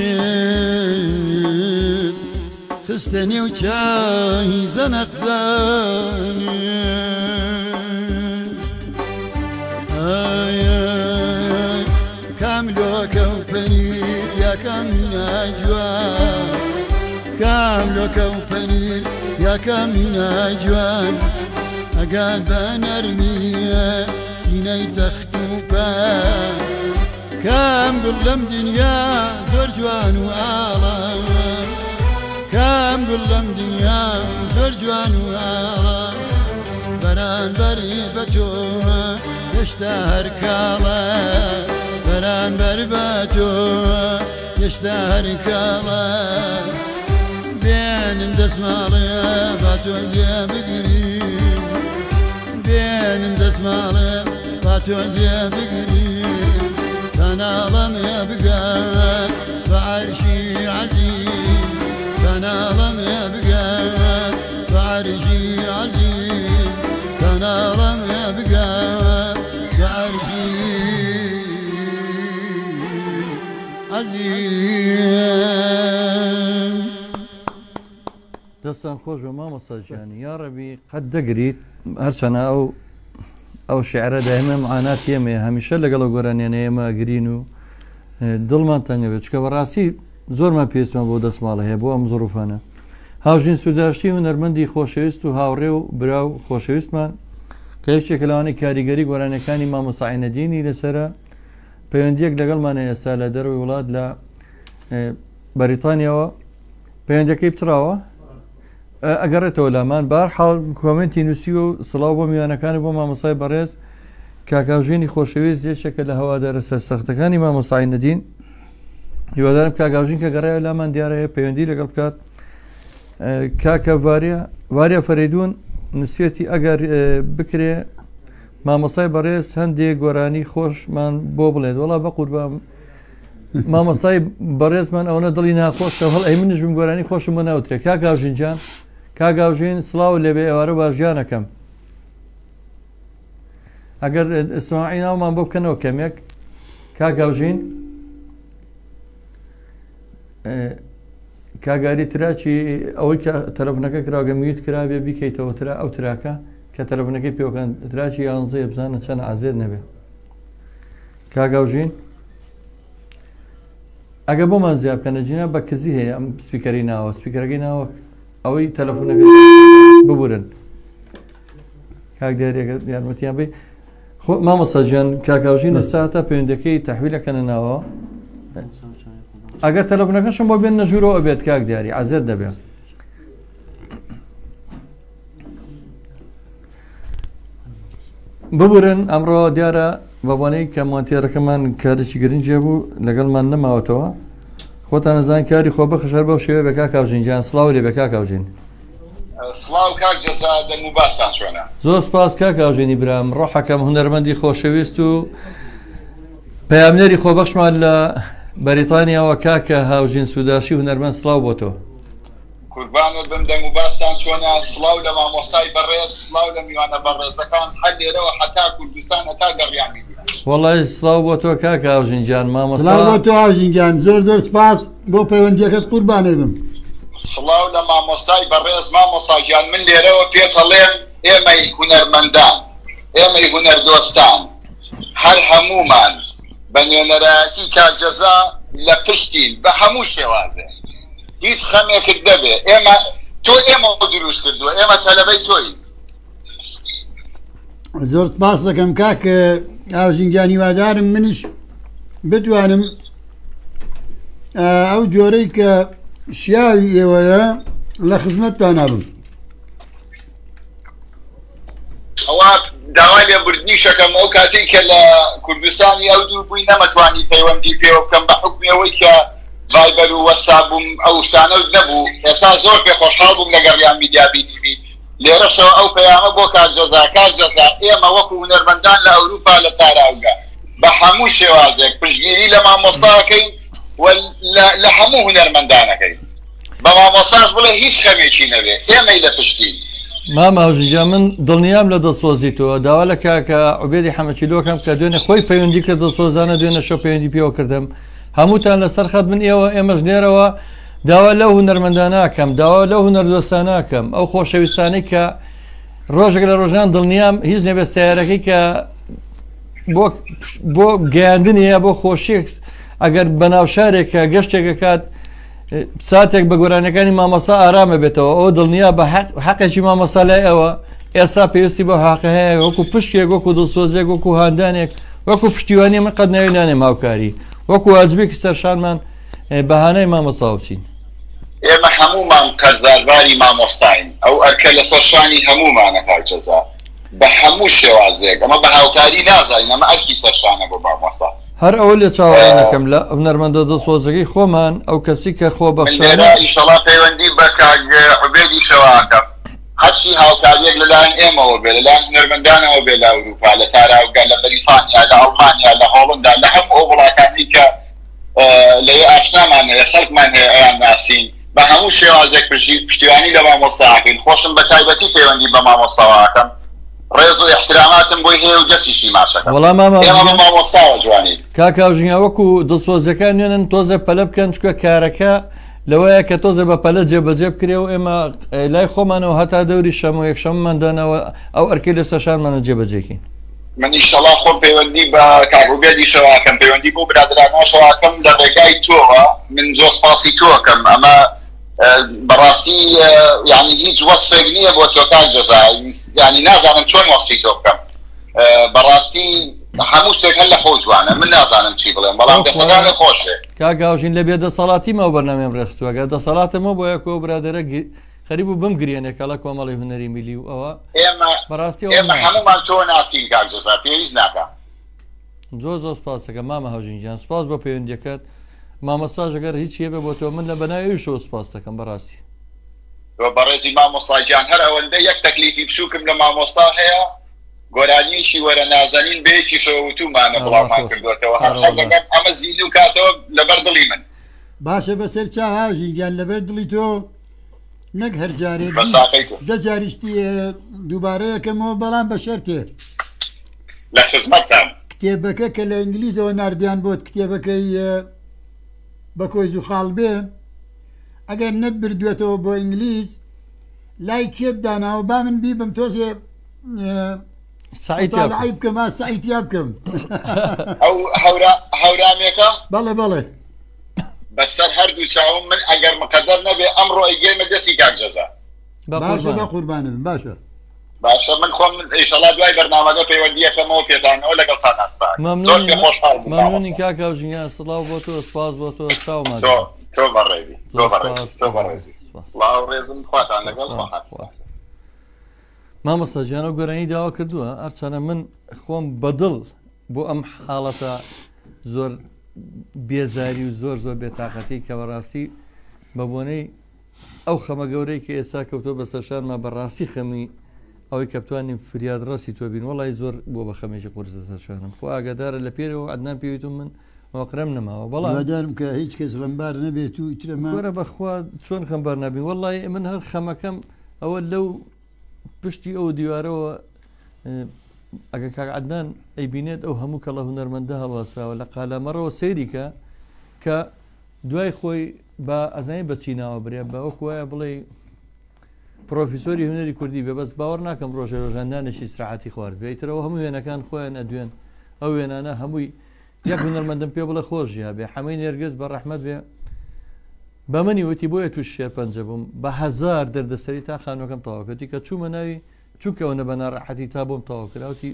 خستنی و چای زنقدانی آی آی کاملو کو پنیر یا کم نجوان کاملو کو پنیر یا کم نجوان اگر بنرمیه سینه تختوبه کام دلم دنیا زور جوان و عالم گولم گولم دنیا زۆر جوان و ئاڵە بەرانبەری بە تۆ هێشتا هەر کاڵە بەرانبەر بە تۆ هێشتا هەر کاڵە بێنن دەسماڵێ با تۆ جێ بگرین بێنن دەسماڵێ با تۆ جێ بگرین کەناڵەمێ بگات بە عەرشی عەزیز کەناڵەمێ بگات بە عەرشی عەزیز کەناڵەمێ بگات بە عەرشی عەزیز. دەستان خۆش بە مامۆستاجیانی یا ڕەبی قەت دەگریت هەرچەنە ئەو شعرە دائیمە معانات ئێمەیە هەمیشە لەگەڵ گۆرانیانە ئێمە گرین و دڵمان تەنگە بێت چکە بەڕاستی زۆرمان پێویستمان بۆ دەستماڵە هەیە بۆ ئەم زۆرفانە هاوژین سووداشتی هونەرمەندی خۆشەویست و هاوڕێ و براو خۆشەویستمان کە یەکێکە لەوانەی کاریگەری گۆرانەکانی مامۆستا عینەدینی لەسرە پەیوەندیەک لەگەڵمانە ئێستا لە دەروی وڵات لە بەریتانیاوە پەیوەندەکەی بتراوە ئەگەڕێتەوە لامان بەهەرحاڵ کۆمنتی نووسی و سڵاو بۆ میوانەکانی بۆ مامۆستای بەڕێز کاکاوژێنی خۆشەویست یەکێکە لە هەوادارە سەرسەختەکانی مامۆستا عینەدین هیوادارم کاکاوژین کە گەڕایە لامان دیارە هەیە پەیوەندی لەگەڵ بکات کاکە واریا فەریدون نووسێتی ئەگەر بکرێ مامۆستای بەڕێز هەندێک گۆرانی خۆشمان بۆ بڵێت وەڵا بە قوربان مامۆستای بەڕێزمان ئەوەنە دڵی ناخۆشە هەڵ ئەی منش بم گۆرانی خۆشم بۆ ناوترێت کاکاوژین جان کاگاوژین سڵاو لێبێ ئێوارە باژیانەکەم ئەگەر ئسماعی ناومان بۆ بکەنەوە کەمێک کاگاوژین کاگاری تراچی ئەوەی کە تەلەفۆنەکە کراوەگە میوت کرابێ بیکەیتەوە ترا ئەو تراکە کە تەلەفۆنەکەی پێوەکەن تراچی یانزەیە بزانە چەند ئازێر نەبێ کاگاوژین ئەگە بۆمان زیاب بکەنە جینا بە کزی هەیە ئەم سپیکەری ناوە سپیکەرەکەی ناوە ئەوەی تەلەفۆنەکە ببورن کاک دیارێگە یارمەتیان بێ مامۆستاجیان کاکاوژین ئێستا تا پەیوەندەکەی تەحویلەکەنە ناوە ئەگەر تەلەفۆنەکەشم بۆ بێنە ژوورەوە ئەبێت کاک دیاری عەزێر دەبێت ببورن ئەمڕۆ دیارە بەبوانەی کە مۆنتێرەکەمان کارێکی گرنگجێ بوو لەگەڵمان نەماوەتەوە خۆتان نەزان کاری خۆ بەخشەر بەو شێوە بە کاکاوژین جیان سڵاو لێ بە کاکاوژین سڵاو کاک جەزا دەنگ و باستان چۆنە زۆر سپاس کاکاوژێنی برام ڕۆحەکەم هونەرمەندی خۆشەویست و پەیامنێری خۆبەخشمان لە بەریتانیاوە کاکە هاوژین سووداشی هونەرمەند سڵاو بۆ تۆ قوربانت بم دەنگ و باستان چۆنە سڵاو لە مامۆستای بەڕێز سڵاو لە میوانە بەڕێزەکان هەر لێرەوە حتا کوردستان هەتا گەڕیانی وەڵای سڵاو بۆ تۆ کاکە هاوژین جان مامۆستا سڵاو بۆ تۆ هاوژین جان زۆر زۆر سپاس بۆ پەیوەندیەکەت قوربانێ بم سڵاو لە مامۆستای بەڕێز مامۆستاجیان من لێرەوە پێتەڵێم ئێمەی هونەرمەندان ئێمەی هونەردۆستان هەر هەمومان بە نوێنەرایەتی کاک جەزا لە پشتین بە هەموو شێوازێ هیچ خەمێکت دەبێ ئێمە تۆ ئێمە دروست کردووە ئێمە تەلەبەی تۆی زۆر سپاس دەکەم کاکە هاوژینگیان هیوادارم منیش بتوانم ئەو جۆرەی کە شیاوی ئێوەیە لە خزمەتتان نابم ئەوە داوای لێبوردنی شەکەم ئەو کاتێک کە لە کوردستانی ئەو دوو بووی نەمەتوانی پەیوەندی پێوە بکەم بە حکمیەوەی کە ڤایبەر و وەساب بووم ئەو شتانە نەبوو ئێستا زۆر پێ خۆشحاڵ بووم لەگەڕیان میدیا بینیمی لێرەشەوە ئەو پەیامە بۆ کاک جەزا ئێمە وەکو هونەرمەندان لە ئەوروپا لە تاراوگا بە هەموو شێوازێک پشتگیری لە مامۆستاکەین لە هەموو هونەرمەندانەکەین بە مامۆستاش بڵێ هیچ خەمێکی نەبێ ئێمەی لە پشتین ماماوژیجا من دڵنیام لە دڵسۆزیتەوە داوا لە کاکە عوبێدی حەمەچیلۆکەم کە دوێنێ خۆی پەیوەندی کە دڵسۆزانە دوێنە شەو پەیوەندی پێوە کردم هەمووتان لەسەر خەت من ئێمەش نێرەوە داوا لەو هونەرمەنداناکەم داوا لەو هونەردۆستاناکەم ئەو خۆشەویستانەی کە ڕۆژێک لە ڕۆژان دڵنیام هیچ نەبێت سیارەکەی کە بۆ گەیاندنیە بۆ خۆشیێک ئەگەر بەناو شارێکە گەشتێکە کات ساتێک بە گۆرانەکانی مامۆستا ئارامە بێتەوە ئەو دڵنیا بە حەقێکی مامۆستا لای ئەوە ئێستا پێویستی بە حەق هەیە وەکو پشتێک وەکو دڵسۆزێک وەکو هاندانێک وەکو پشتیوانی من قەت ناوی نانێ ماوکاری وەکو واجبێکی سەرشانمان بەهانەی مامۆستا بچین ئێمە هەمومان قەرزارباری مامۆستاین ئەو ئەرکە لەسەر شانی هەمومانە کارجەزا بە هەموو شێوازێک ئەمە بە هاوکاری نازانین ئەمە ئەرکی سەرشانە بۆ مامۆستا هەر ئەوە لێ چاوەڕێنەکەم لە هونەرمەندە دەسۆزەکەی خۆمان ئەو کەسی کە خۆ بەخشانە ئیشەڵا پەیوەندی بە کاک عوبێدی شەواکەم هەرچی هاوکاریەک لەلایەن ئێمەوە بێ لەلایەن هونەرمەندانەوە بێ لە ئەوروپا لە تاراوگا لە بەریتانیا لە ئەڵمانیا لە هۆڵندا لە هەموو ئەو وڵاتانی کە لەوێ ئاشنامان هەیە خەڵکمان هەیە ئەیان ناسین بە هەموو شێوازێک پشتیوانی لە مامۆستاکەین خۆشم بە تایبەتی پەیوەندی بە مامۆستاواکەم ڕێز و احتراماتم بۆی هەیە و دەستیشی ماشەکەم ئێمە بە مامۆستاوە جوانین کاکاوژنیا وەکو دڵسۆزەکان نوێنن تۆزە پەلە بکەن چکە کارەکە لەوەیە کە تۆزە بە پەلە جێبەجێ بکرێ و ئێمە لای خۆمانەوە هەتا دەوری شەم و یەکشەممەدانەوە ئەو ئەرکی لە سەرشانمانە جێبەجێکین من ئیشەڵا خۆم پەیوەندی بە کاکوبێدی شەواکەم پەیوەندی بۆ برادرانەوە شەواکەم لە ڕێگای تۆوە من زۆر سپاسی تۆکەم ئەمە بەڕاستی یعنی هیچ وەسفێک نییە بۆ تۆ کاک جەزا یعنی نازانم چۆن وەسی تۆ بکەم بەڕاستی هەموو شتێک هەر لە خۆ جوانە من نازانم چی بڵێم بەڵام دەسەکانە خۆشێ کاکاوژین لە بێدەسەڵاتیمەوە بەرنامەم ڕێستووە گە دەسەڵاتەمە بۆ یەکۆ برادرە خەریب و بم گرێنێکە لە کۆمەڵی هونەری میلی و ئەوە بەڕاستی ئێمە هەمومان تۆ ناسین کاک جەزا پێویست ناکە زۆر سپاسەکە مامە هەوژینجان سپاس بۆ پەیوەندیەکەت مامۆستاژ ئەگەر هیچ هێبێ بۆ تۆ من لە بەناویشەوە سپاس دەکەم بەڕاستی بەڕێزی مامۆستاجان هەر ئەوەندە یەک تەکلیفی بچووکم لە مامۆستا هەیە گۆرانیشی وەرە نازانین بەیەکی شەوتومانە بڵاومان کردوێتەوە هەر حەزەکەم ئەمە زیین و کاتەوە لەبەر دڵی من باشە بەسەر چاو هاژی گیان لەبەر دڵی تۆ نەک هەر جارێ دە جاریشتی دووبارەیەکەمەوە بەڵام بە شەرتێ لە خزمەتتان کتێبەکە کە لە ئینگلیزەوە نردیان بۆت کتێبەکەی بە کۆیز و خاڵ بێ ئەگەر نەت بردوێتەوە بۆ ئینگلیز لای کێت داناوە با من بیبم تۆزێ سعیتیای بکەم سعیتیا بکەم ئەو هەورامێکە بەڵێ بەڵێ بەسەر هەردوو چاوم من ئەگەر مقدر نەبێ ئەمڕۆ ئەیگەمە دەستی کاک جەزا باشە بە قوربانم باشە باشە من خۆم ئینشەڵا دوای بەرنامەکە پەیوەندیەکەمەوە پێدانەوە لەگەڵتان مەمنونی کاکاوژنیا سڵاو بۆ تۆ سپاس بۆ تۆ چاومان تۆ بەڕێزی تۆ بەڕێزی سڵاو ڕێزم خواتان لەگەڵ مامۆستاجیان و گۆرانی داوا کردووە ئەرچانە من خۆم بەدڵ بۆ ئەم حاڵەتە زۆر بێزاری و زۆر بێتاقەتی کە بەڕاستی بە بۆنەی ئەو خەمە گەورەی کە ئێستا کەوتۆ بە سەرشانمە بەڕاستی خەمی ئەوەی کە بتوانین فریاد ڕاستی تۆ بین وڵی زۆر بۆ بە خەمێکی قورسە سەرشانم خۆ ئاگادارە لە پێرەوە عدنان پێویستم من مۆقرەم نەماوە بەڵام کە هیچ کەس غەمبار نەبێت و وەرە بەخوا چۆن خەمبار نبین وڵی من هەر خەمەکەم ئەوە لەو پشتی ئەو دیوارەوە ئەگە کاک عدنان ئەیبینێت ئەو هەموو کە لە هونەرمەندە هەڵواسراوە لە قالەمەڕەوە سەیریکە کە دوای خۆی بە ئەزانی بەچی ناوە برێ بە ئەو وایە بڵێ پرۆفیسۆری هونەری کوردی بێ بەس باوەڕ ناکەم ڕۆژە ڕۆژاندانێکی استراحەتی خوارد بێتەوە هەموو وێنەکان خۆیان ئەدوێن ئەو وێنانە هەمووی یەک هونەرمەندم پێ بڵێ خۆشییا بێ حەمەی نێرگەز بە ڕەحمەت بێ بە منی وتی بۆیە توش شێر پەنجە بووم بە هەزار دەردەسەری تا خانوەکەم تەواوکەتی کە چوومە ناوی چووکەوە بە ناڕەحەتی تا بۆم تەواو کراوتی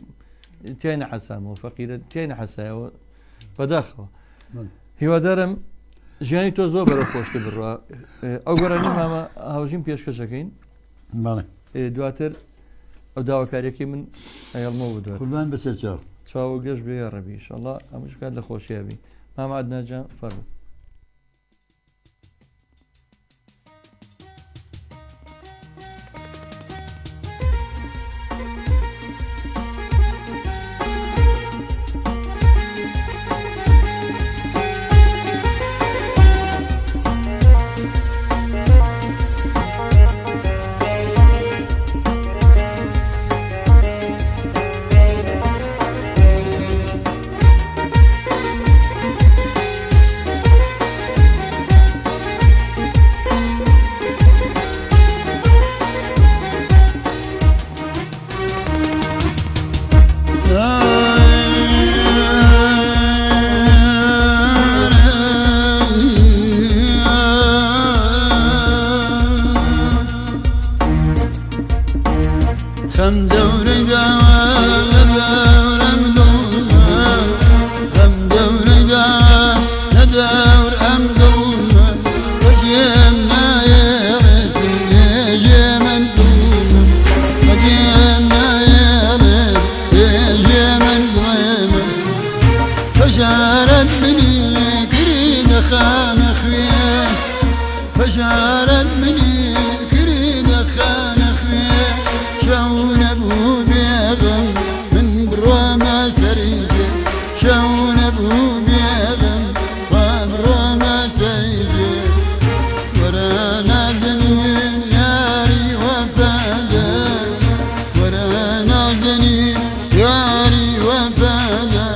تیای نەحەسامەوە فەقیرە تیای نەحەسایەوە بەداخەوە هیوادارم ژیانی تۆ زۆر بەرە خۆشتە بڕوە ئەو گەڕانی مامە هاوژین پێشکەشەکەین دواتر ئەو داواکاریەکەی من ئەیڵمەوە بدوێت قوربان بەسەر چاو چاوە گەشت بێ ڕەبی ئینشەڵڵا ئەمەش کات لە خۆشییابی مامە عەدنانجان فەرموو فجارت مني كريد خان خويه فجارت مني كريد خان خويه شون ابو بيغم من برا ما سريجه شون ابو بيغم وبرا ما سريجه ورانا زنين ياري وفاده ورانا زنين ياري وفاده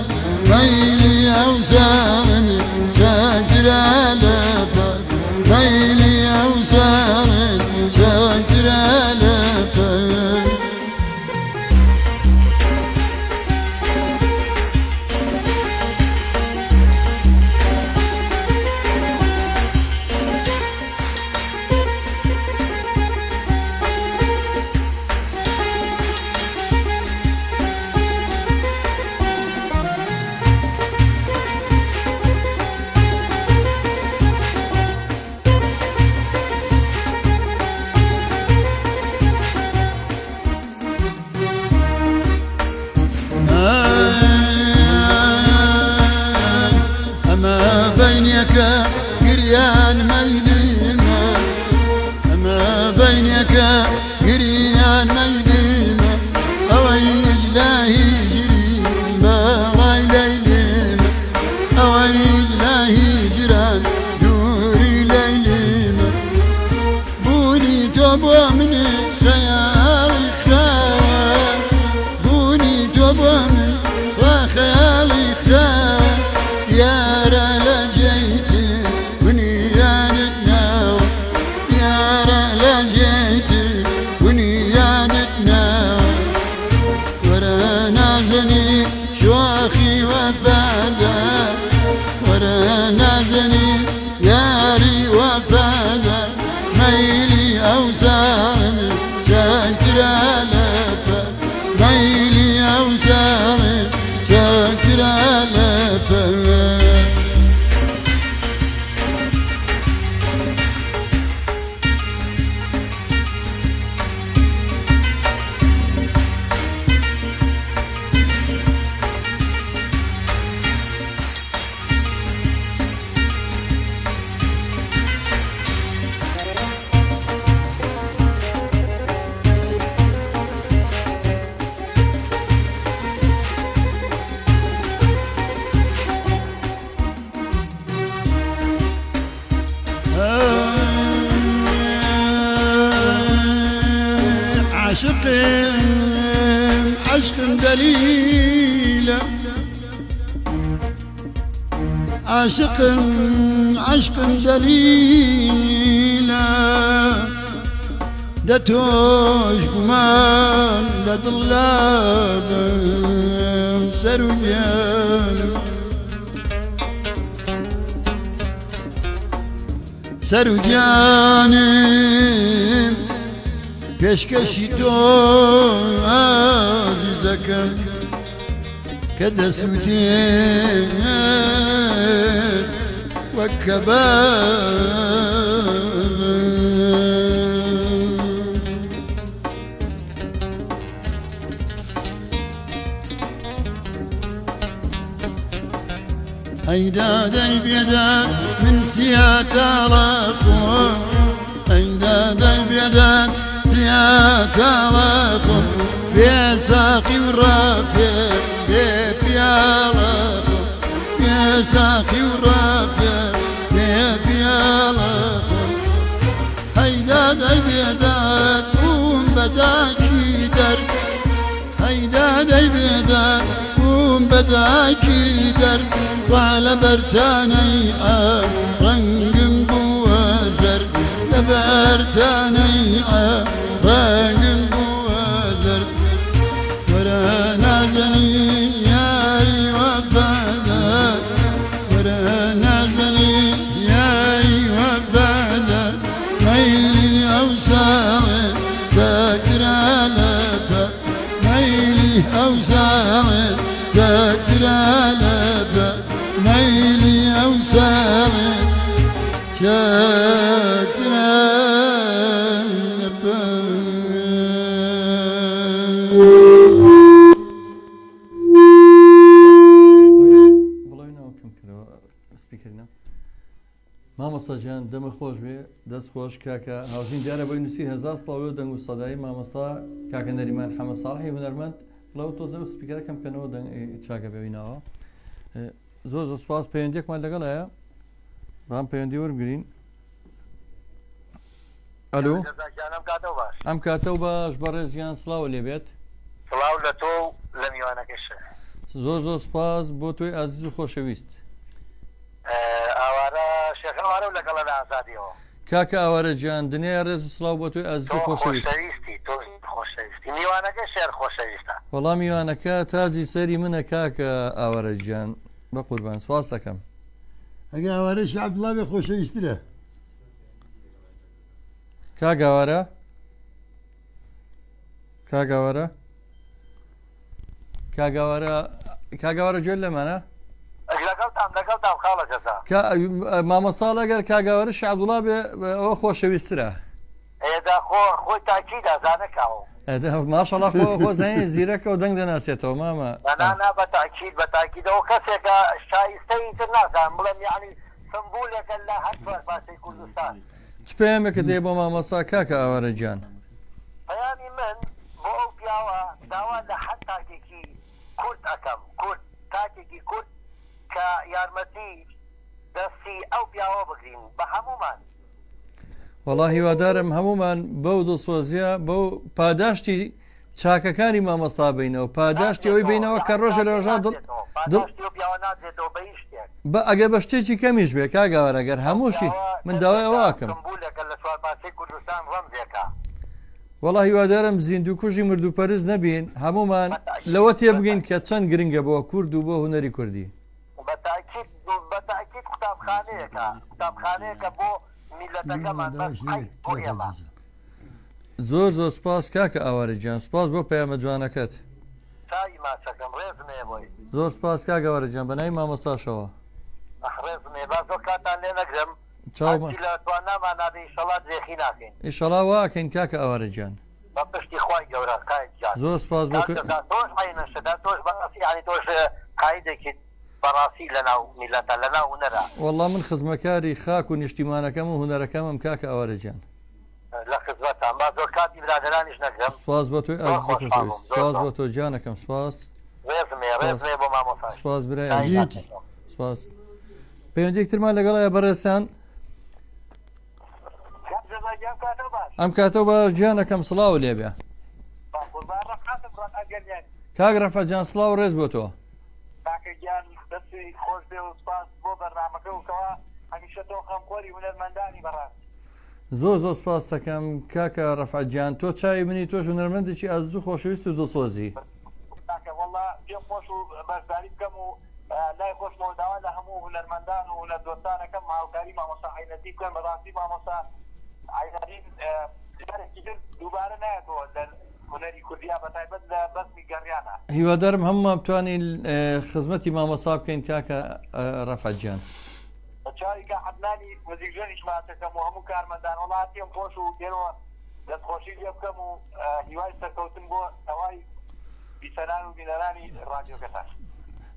ميلي اوزارني شاكر على فاك ميلي اوزارني شاكر على فاك أما بينك قريان ميليمة أما بينك قريان ميليمة أوي إلهي جريمة غاي ليليمة أوي إلهي جران دوري ليليمة بوني توبوا من خيالي خيال بوني توبوا من خيالي خيال يا رلا جيتي ونيانتنا يا رلا جيتي ونيانتنا ورانا زني شواخي وفادا ورانا زني ياري وفادا ميلي أوزارني شاكر على فاك ميلي أوزارني شاكر على فاك عاشق عشق دليلة عاشق عشق دليلة دتوش قمان لطلاب سرجان سرجانم كشكشي تو عزيزك كدا سودين والكباب هيدا داي بيدان من سياتا رافو هيدا داي بيدان سياتا رافو بيساقي ورافع بيبيالافو بيساقي ورافع بيبيالافو هيدا داي بيدان قوم بداكي در هيدا داي بيدان قوم بداكي در وعلى برتاني رنقم بوزر لبرتاني رنقم بوزر ورانا زني ياري وفادا ورانا زني ياري وفادا ميلي أوسار ساكر على فا ميلي أوسار ساكر على فا ميلي أوسار شاكر على فا مامۆستاجان دەمە خۆش بێ دەست خۆش کاکە هاوژین دیارە بۆی نووسی هزار سڵاوی و دەنگ و سەدایی مامۆستا کاکە نەریمان حەمەد ساڵحی هونەرمەند لەو تۆزە و سپیکەرەکەم کەنەوە چاکە بێوینەوە زۆر زۆر سپاس پەیوەندیەکمان لەگەڵایە بەم پەیوەندی وەرگرین ئەلۆ ئەم کاتە و باش بەڕێزیان سڵاو لێبێت سڵاو لە تۆ لە میوانەکەش زۆر زۆر سپاس بۆ تۆی ئازیز و خۆشەویست ئاوارە شێخەوارە و لەگەڵە لە ئازادیەوە کاکە ئاوارە گیان دنیای ڕێز و سڵاو بۆ تۆی ئازیز و خۆشەویست خۆشەویستی تۆ خۆشەویستی میوانەکە شێر خۆشەویستە وەڵام میوانەکە تاجی سەری منە کاکە ئاوارە گیان بە قوربان سواز دەکەم ئەگە ئاوارەشی عەبدوڵڵا بێ خۆشەویستترە کاگاوارە کاگاوارە کاگاوارە گوێ لەمانە لەگەڵتان خاڵە جەزا مامەساڵ ئەگەر کاگاوارەشی عەبدوڵڵا بێ ئەوە خۆشەویستترە ئێدا خۆی تاکیدا زانەکاوە ماشەڵڵا خۆ زەنی زیرەکە و دەنگ دەناسێتەوە مامە بەنانا بە تاکیدەوە کەسێکە شایستەی تر نازان بڵێم یعنی سمبولێکە لە هەر پاسی کوردستان چ پەیامێکە دێ بۆ مامەسا کاکە ئاوارە گیان پەیامی من بۆ ئەو پیاوە داوا لە حەد تاکێکی کورد ئەەکەم تاکێکی کورد کە یارمەتی دەستی ئەو پیاوە بگرین بە هەمومان وەڵا هیوادارم هەمومان بەو دڵسۆزیە بەو پاداشتی چاکەکانی مامەستا بینەوە پاداشتی ئەوەی بینەوە کە ڕۆژە لە ڕۆژا ئەگە بە شتێکی کەمیش بێ کاگاوارەگەر هەمووشی من داوای ئەوواکەم وەڵا هیوادارم زیندوو کوژی مردوپەرست نەبین هەمومان لەوە تێبگەین کە چەند گرنگە بۆ کورد و بۆ هونەری کوردی بەتاکید قوتابخانەیەکە بۆ میلەتەکەمان زۆر زۆر سپاس کاکە ئاوارە گیان سپاس بۆ پەیامە جوانەکەت چاوی ماچەکەم ڕێزمێ بۆی زۆر سپاس کاگەوارە گیان بەناوی مامەساشەوە ڕێزمێ باز زۆر کاتان لێ نەگرم لە توانامان نادە ئیشەڵا جێخی ناکەین ئیشەڵا واکەین کاکە ئاوارە گیان بە پشتی خوای گەورە زۆر سپاس بۆ تۆش عینەشەدا تۆش بەڕاستی یعنی تۆش قایدێکی بەڕاستی لەناو میلەتە لەناو هونەرە وەڵا من خزمەکاری خاک و نیشتیمانەکەم و هونەرەکەمم کاکە ئاوارە گیان لە خزمەتان با زۆر کاتی برادرانیش نەگرم سپاس بۆ تۆی سپاس بۆ تۆ گیانەکەم سپاس ڕێزمێ بۆ مامۆستا سپاس برای سپاس پەیوەندێکترمان لەگەڵایە بەڕێستان ئەم کاتەوە بە گیانەکەم سڵاو لێبێ کاک ڕەفەتجان سڵاو ڕێز بۆ تۆ کاکەگیان دەستی خۆش بێ و سپاس بۆ بەرنامەکە وکەوە هەمیشە تۆ خەمخۆری هونەرمەندانی بەڕاست زۆر زۆر سپاس دەکەم کاکە ڕەفەتجان تۆ چاوی منی تۆش هونەرمەندێکی ئازوو خۆشەویست و دڵسۆزی وەڵا پێم خۆش و بەشداری بکەم و لای خۆشمەوە داوا لە هەموو هونەرمەندان و لە دۆستانەکەم هاوکاری مامۆستا عینەتی بکەن بەڕاستی مامۆستا عینەتی جارێکی تر دووبارە نایەتەوە لە هونەری کوردیا بەتایبەت لە بەسمی گەڕیانە هیوادارم هەمومان بتوانین خزمەتی مامۆسا بکەین کاکە ڕەفەتجان چاویکە عەدنانی وەزیرژێنیش ماچەکەم و هەموو کارمەندان وڵاتیم خۆش و دێنەوە دەستخۆشی لێ بکەم و هیوای سەرکەوتن بۆ ئەوای بیسەران و بینەرانی ڕادیۆکەتان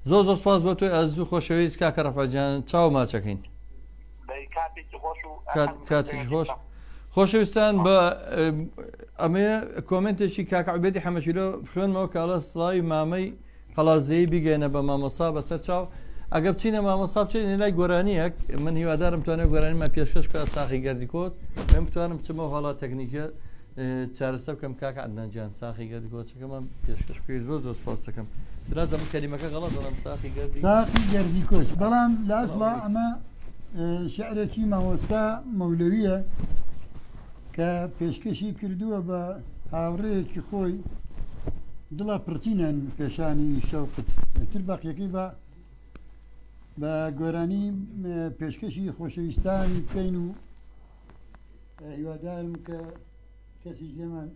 زۆر زۆر سپاس بۆ تۆی ئازیز و خۆشەویست کاکە ڕەفەتجان چاو ماچەکەین کاتێکی خۆش و کاتێکی خۆش خۆشەویستان بە ئەمێ کۆمنتێکی کاکە عوبێدی حەمەچیلۆ خوێنمەوە کاڵە سڵاوی مامەی قەڵازەیی بیگەێنە بە مامۆسا بەسەر چاو ئەگە بچینە مامۆسا بچین لای گۆرانیەک من هیوادارم توانێت گۆرانیمان پێشکەش بکە ساخی گەردیکۆت من بتوانم بچمەوە هەڵا تەکنیکە چارەسەر بکەم کاکە عەدنانجان ساخی گەردیکۆچەکەمان پێشکەش بکەی زۆر زۆر سپاس دەکەم درازە من کەلیمەکە غەڵەت دەڵێم ساخی گەردیکۆچ بەڵام لە ئەسڵا ئەمە شعرێکی مامۆستا مەولەویە کە پێشکەشی کردووە بە هاوڕێیەکی خۆی دڵە پرچینەن پێشانی شەوقت تر باقیەکەی بە گۆرانی پێشکەشی خۆشەویستانی بکەین و هیوادارم کە کەسی لێمان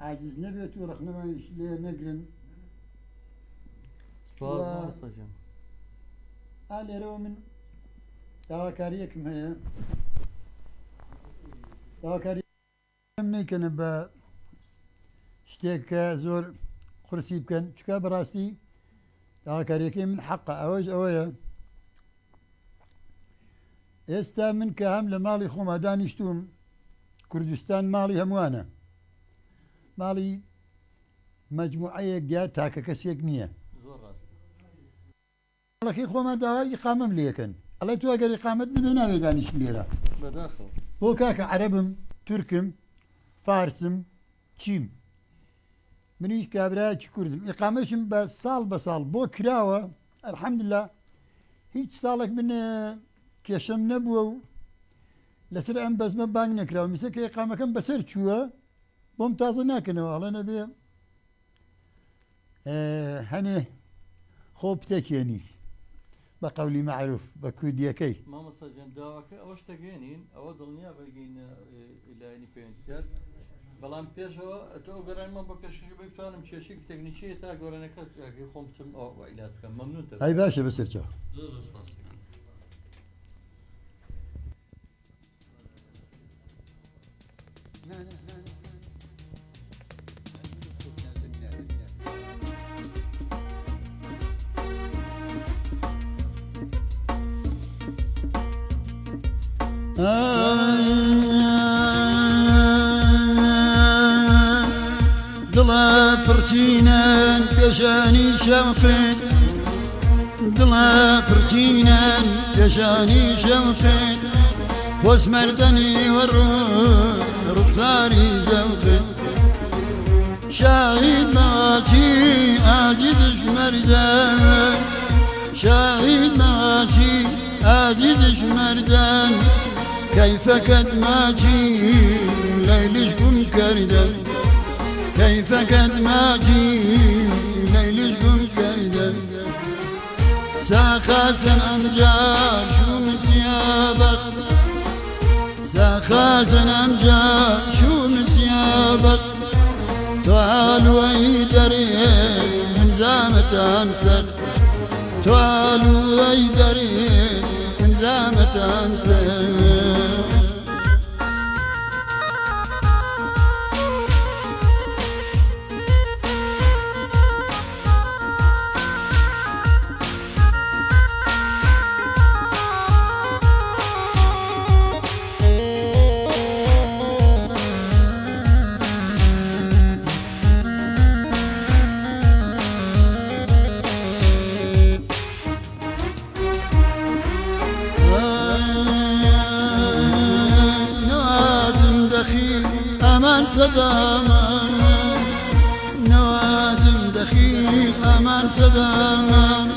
عاجز نەبێت و ڕەخنەمانیش لێ نەگرن لێرەوە من داواکاریەکم هەیە داواکاری نەیکەنە بە شتێک کە زۆر قورسی بکەن چکە بەڕاستی داواکاریەکەی من حەقە ئەوەش ئەوەیە ئێستا من کە هەم لە ماڵی خۆما دانیشتوم کوردستان ماڵی هەمووانە ماڵی مەجموعەیەک یا تاکە کەسێک نییە ماڵەکەی خۆمان داوای ئیقامەم لێکەن ئەڵێ تو ئەگەر ئیقامەت ببێ ناوێ دانیشت لێرە بۆ کاکە عەرەبم تورکم فارسم چیم منیش کابرایەکی کوردم ئیقامەشم بە ساڵ بۆ کراوە ئەلحەمدوللا هیچ ساڵێک من کێشەم نەبووە و لەسەر ئەم بەزمە بانگ نەکراوە میسە کە ئیقامەکەم بەسەر چووە بۆم تازە ناکەنەوە ئەڵێ نەبێ هەنێ خۆ بتێکێنی بە قەولی مەعروف بە کوردیەکەی مامۆستا جان داواکە ئەوەش دەگەێنین ئەوە دڵنیا بەگەینە ئیلایەنی پەیوەندیدار بەڵام پێشەوە ئەتۆ گەڕانمان بە پێشەکە بتوانم کێشێکی تەکنیکیە تا گۆرانەکە خۆم بچم ئەوە ئیلات بکەم مەمنون ئەی باشە بەسەرچەوە دڵە پرچینەن پێشانی شەوقێن دڵە پرچینەن پێشانی شەوقێن بۆس مەردەنی وەڕوو ڕوخداری زەوقێن شاهید ماچی ئاجی دژمەردەن شاهید ماچی ئاجی دژمەردەن كيفكت ماجي ليلش قم كردا كيفكت ماجي ليلش قم كردا ساخازن أمجار شو مسيابك ساخازن أمجار شو مسيابك تعالوا يدري من زامة أنسك تعالوا يدري من زامة أنسك أمان صدامان نوادم دخيل أمان صدامان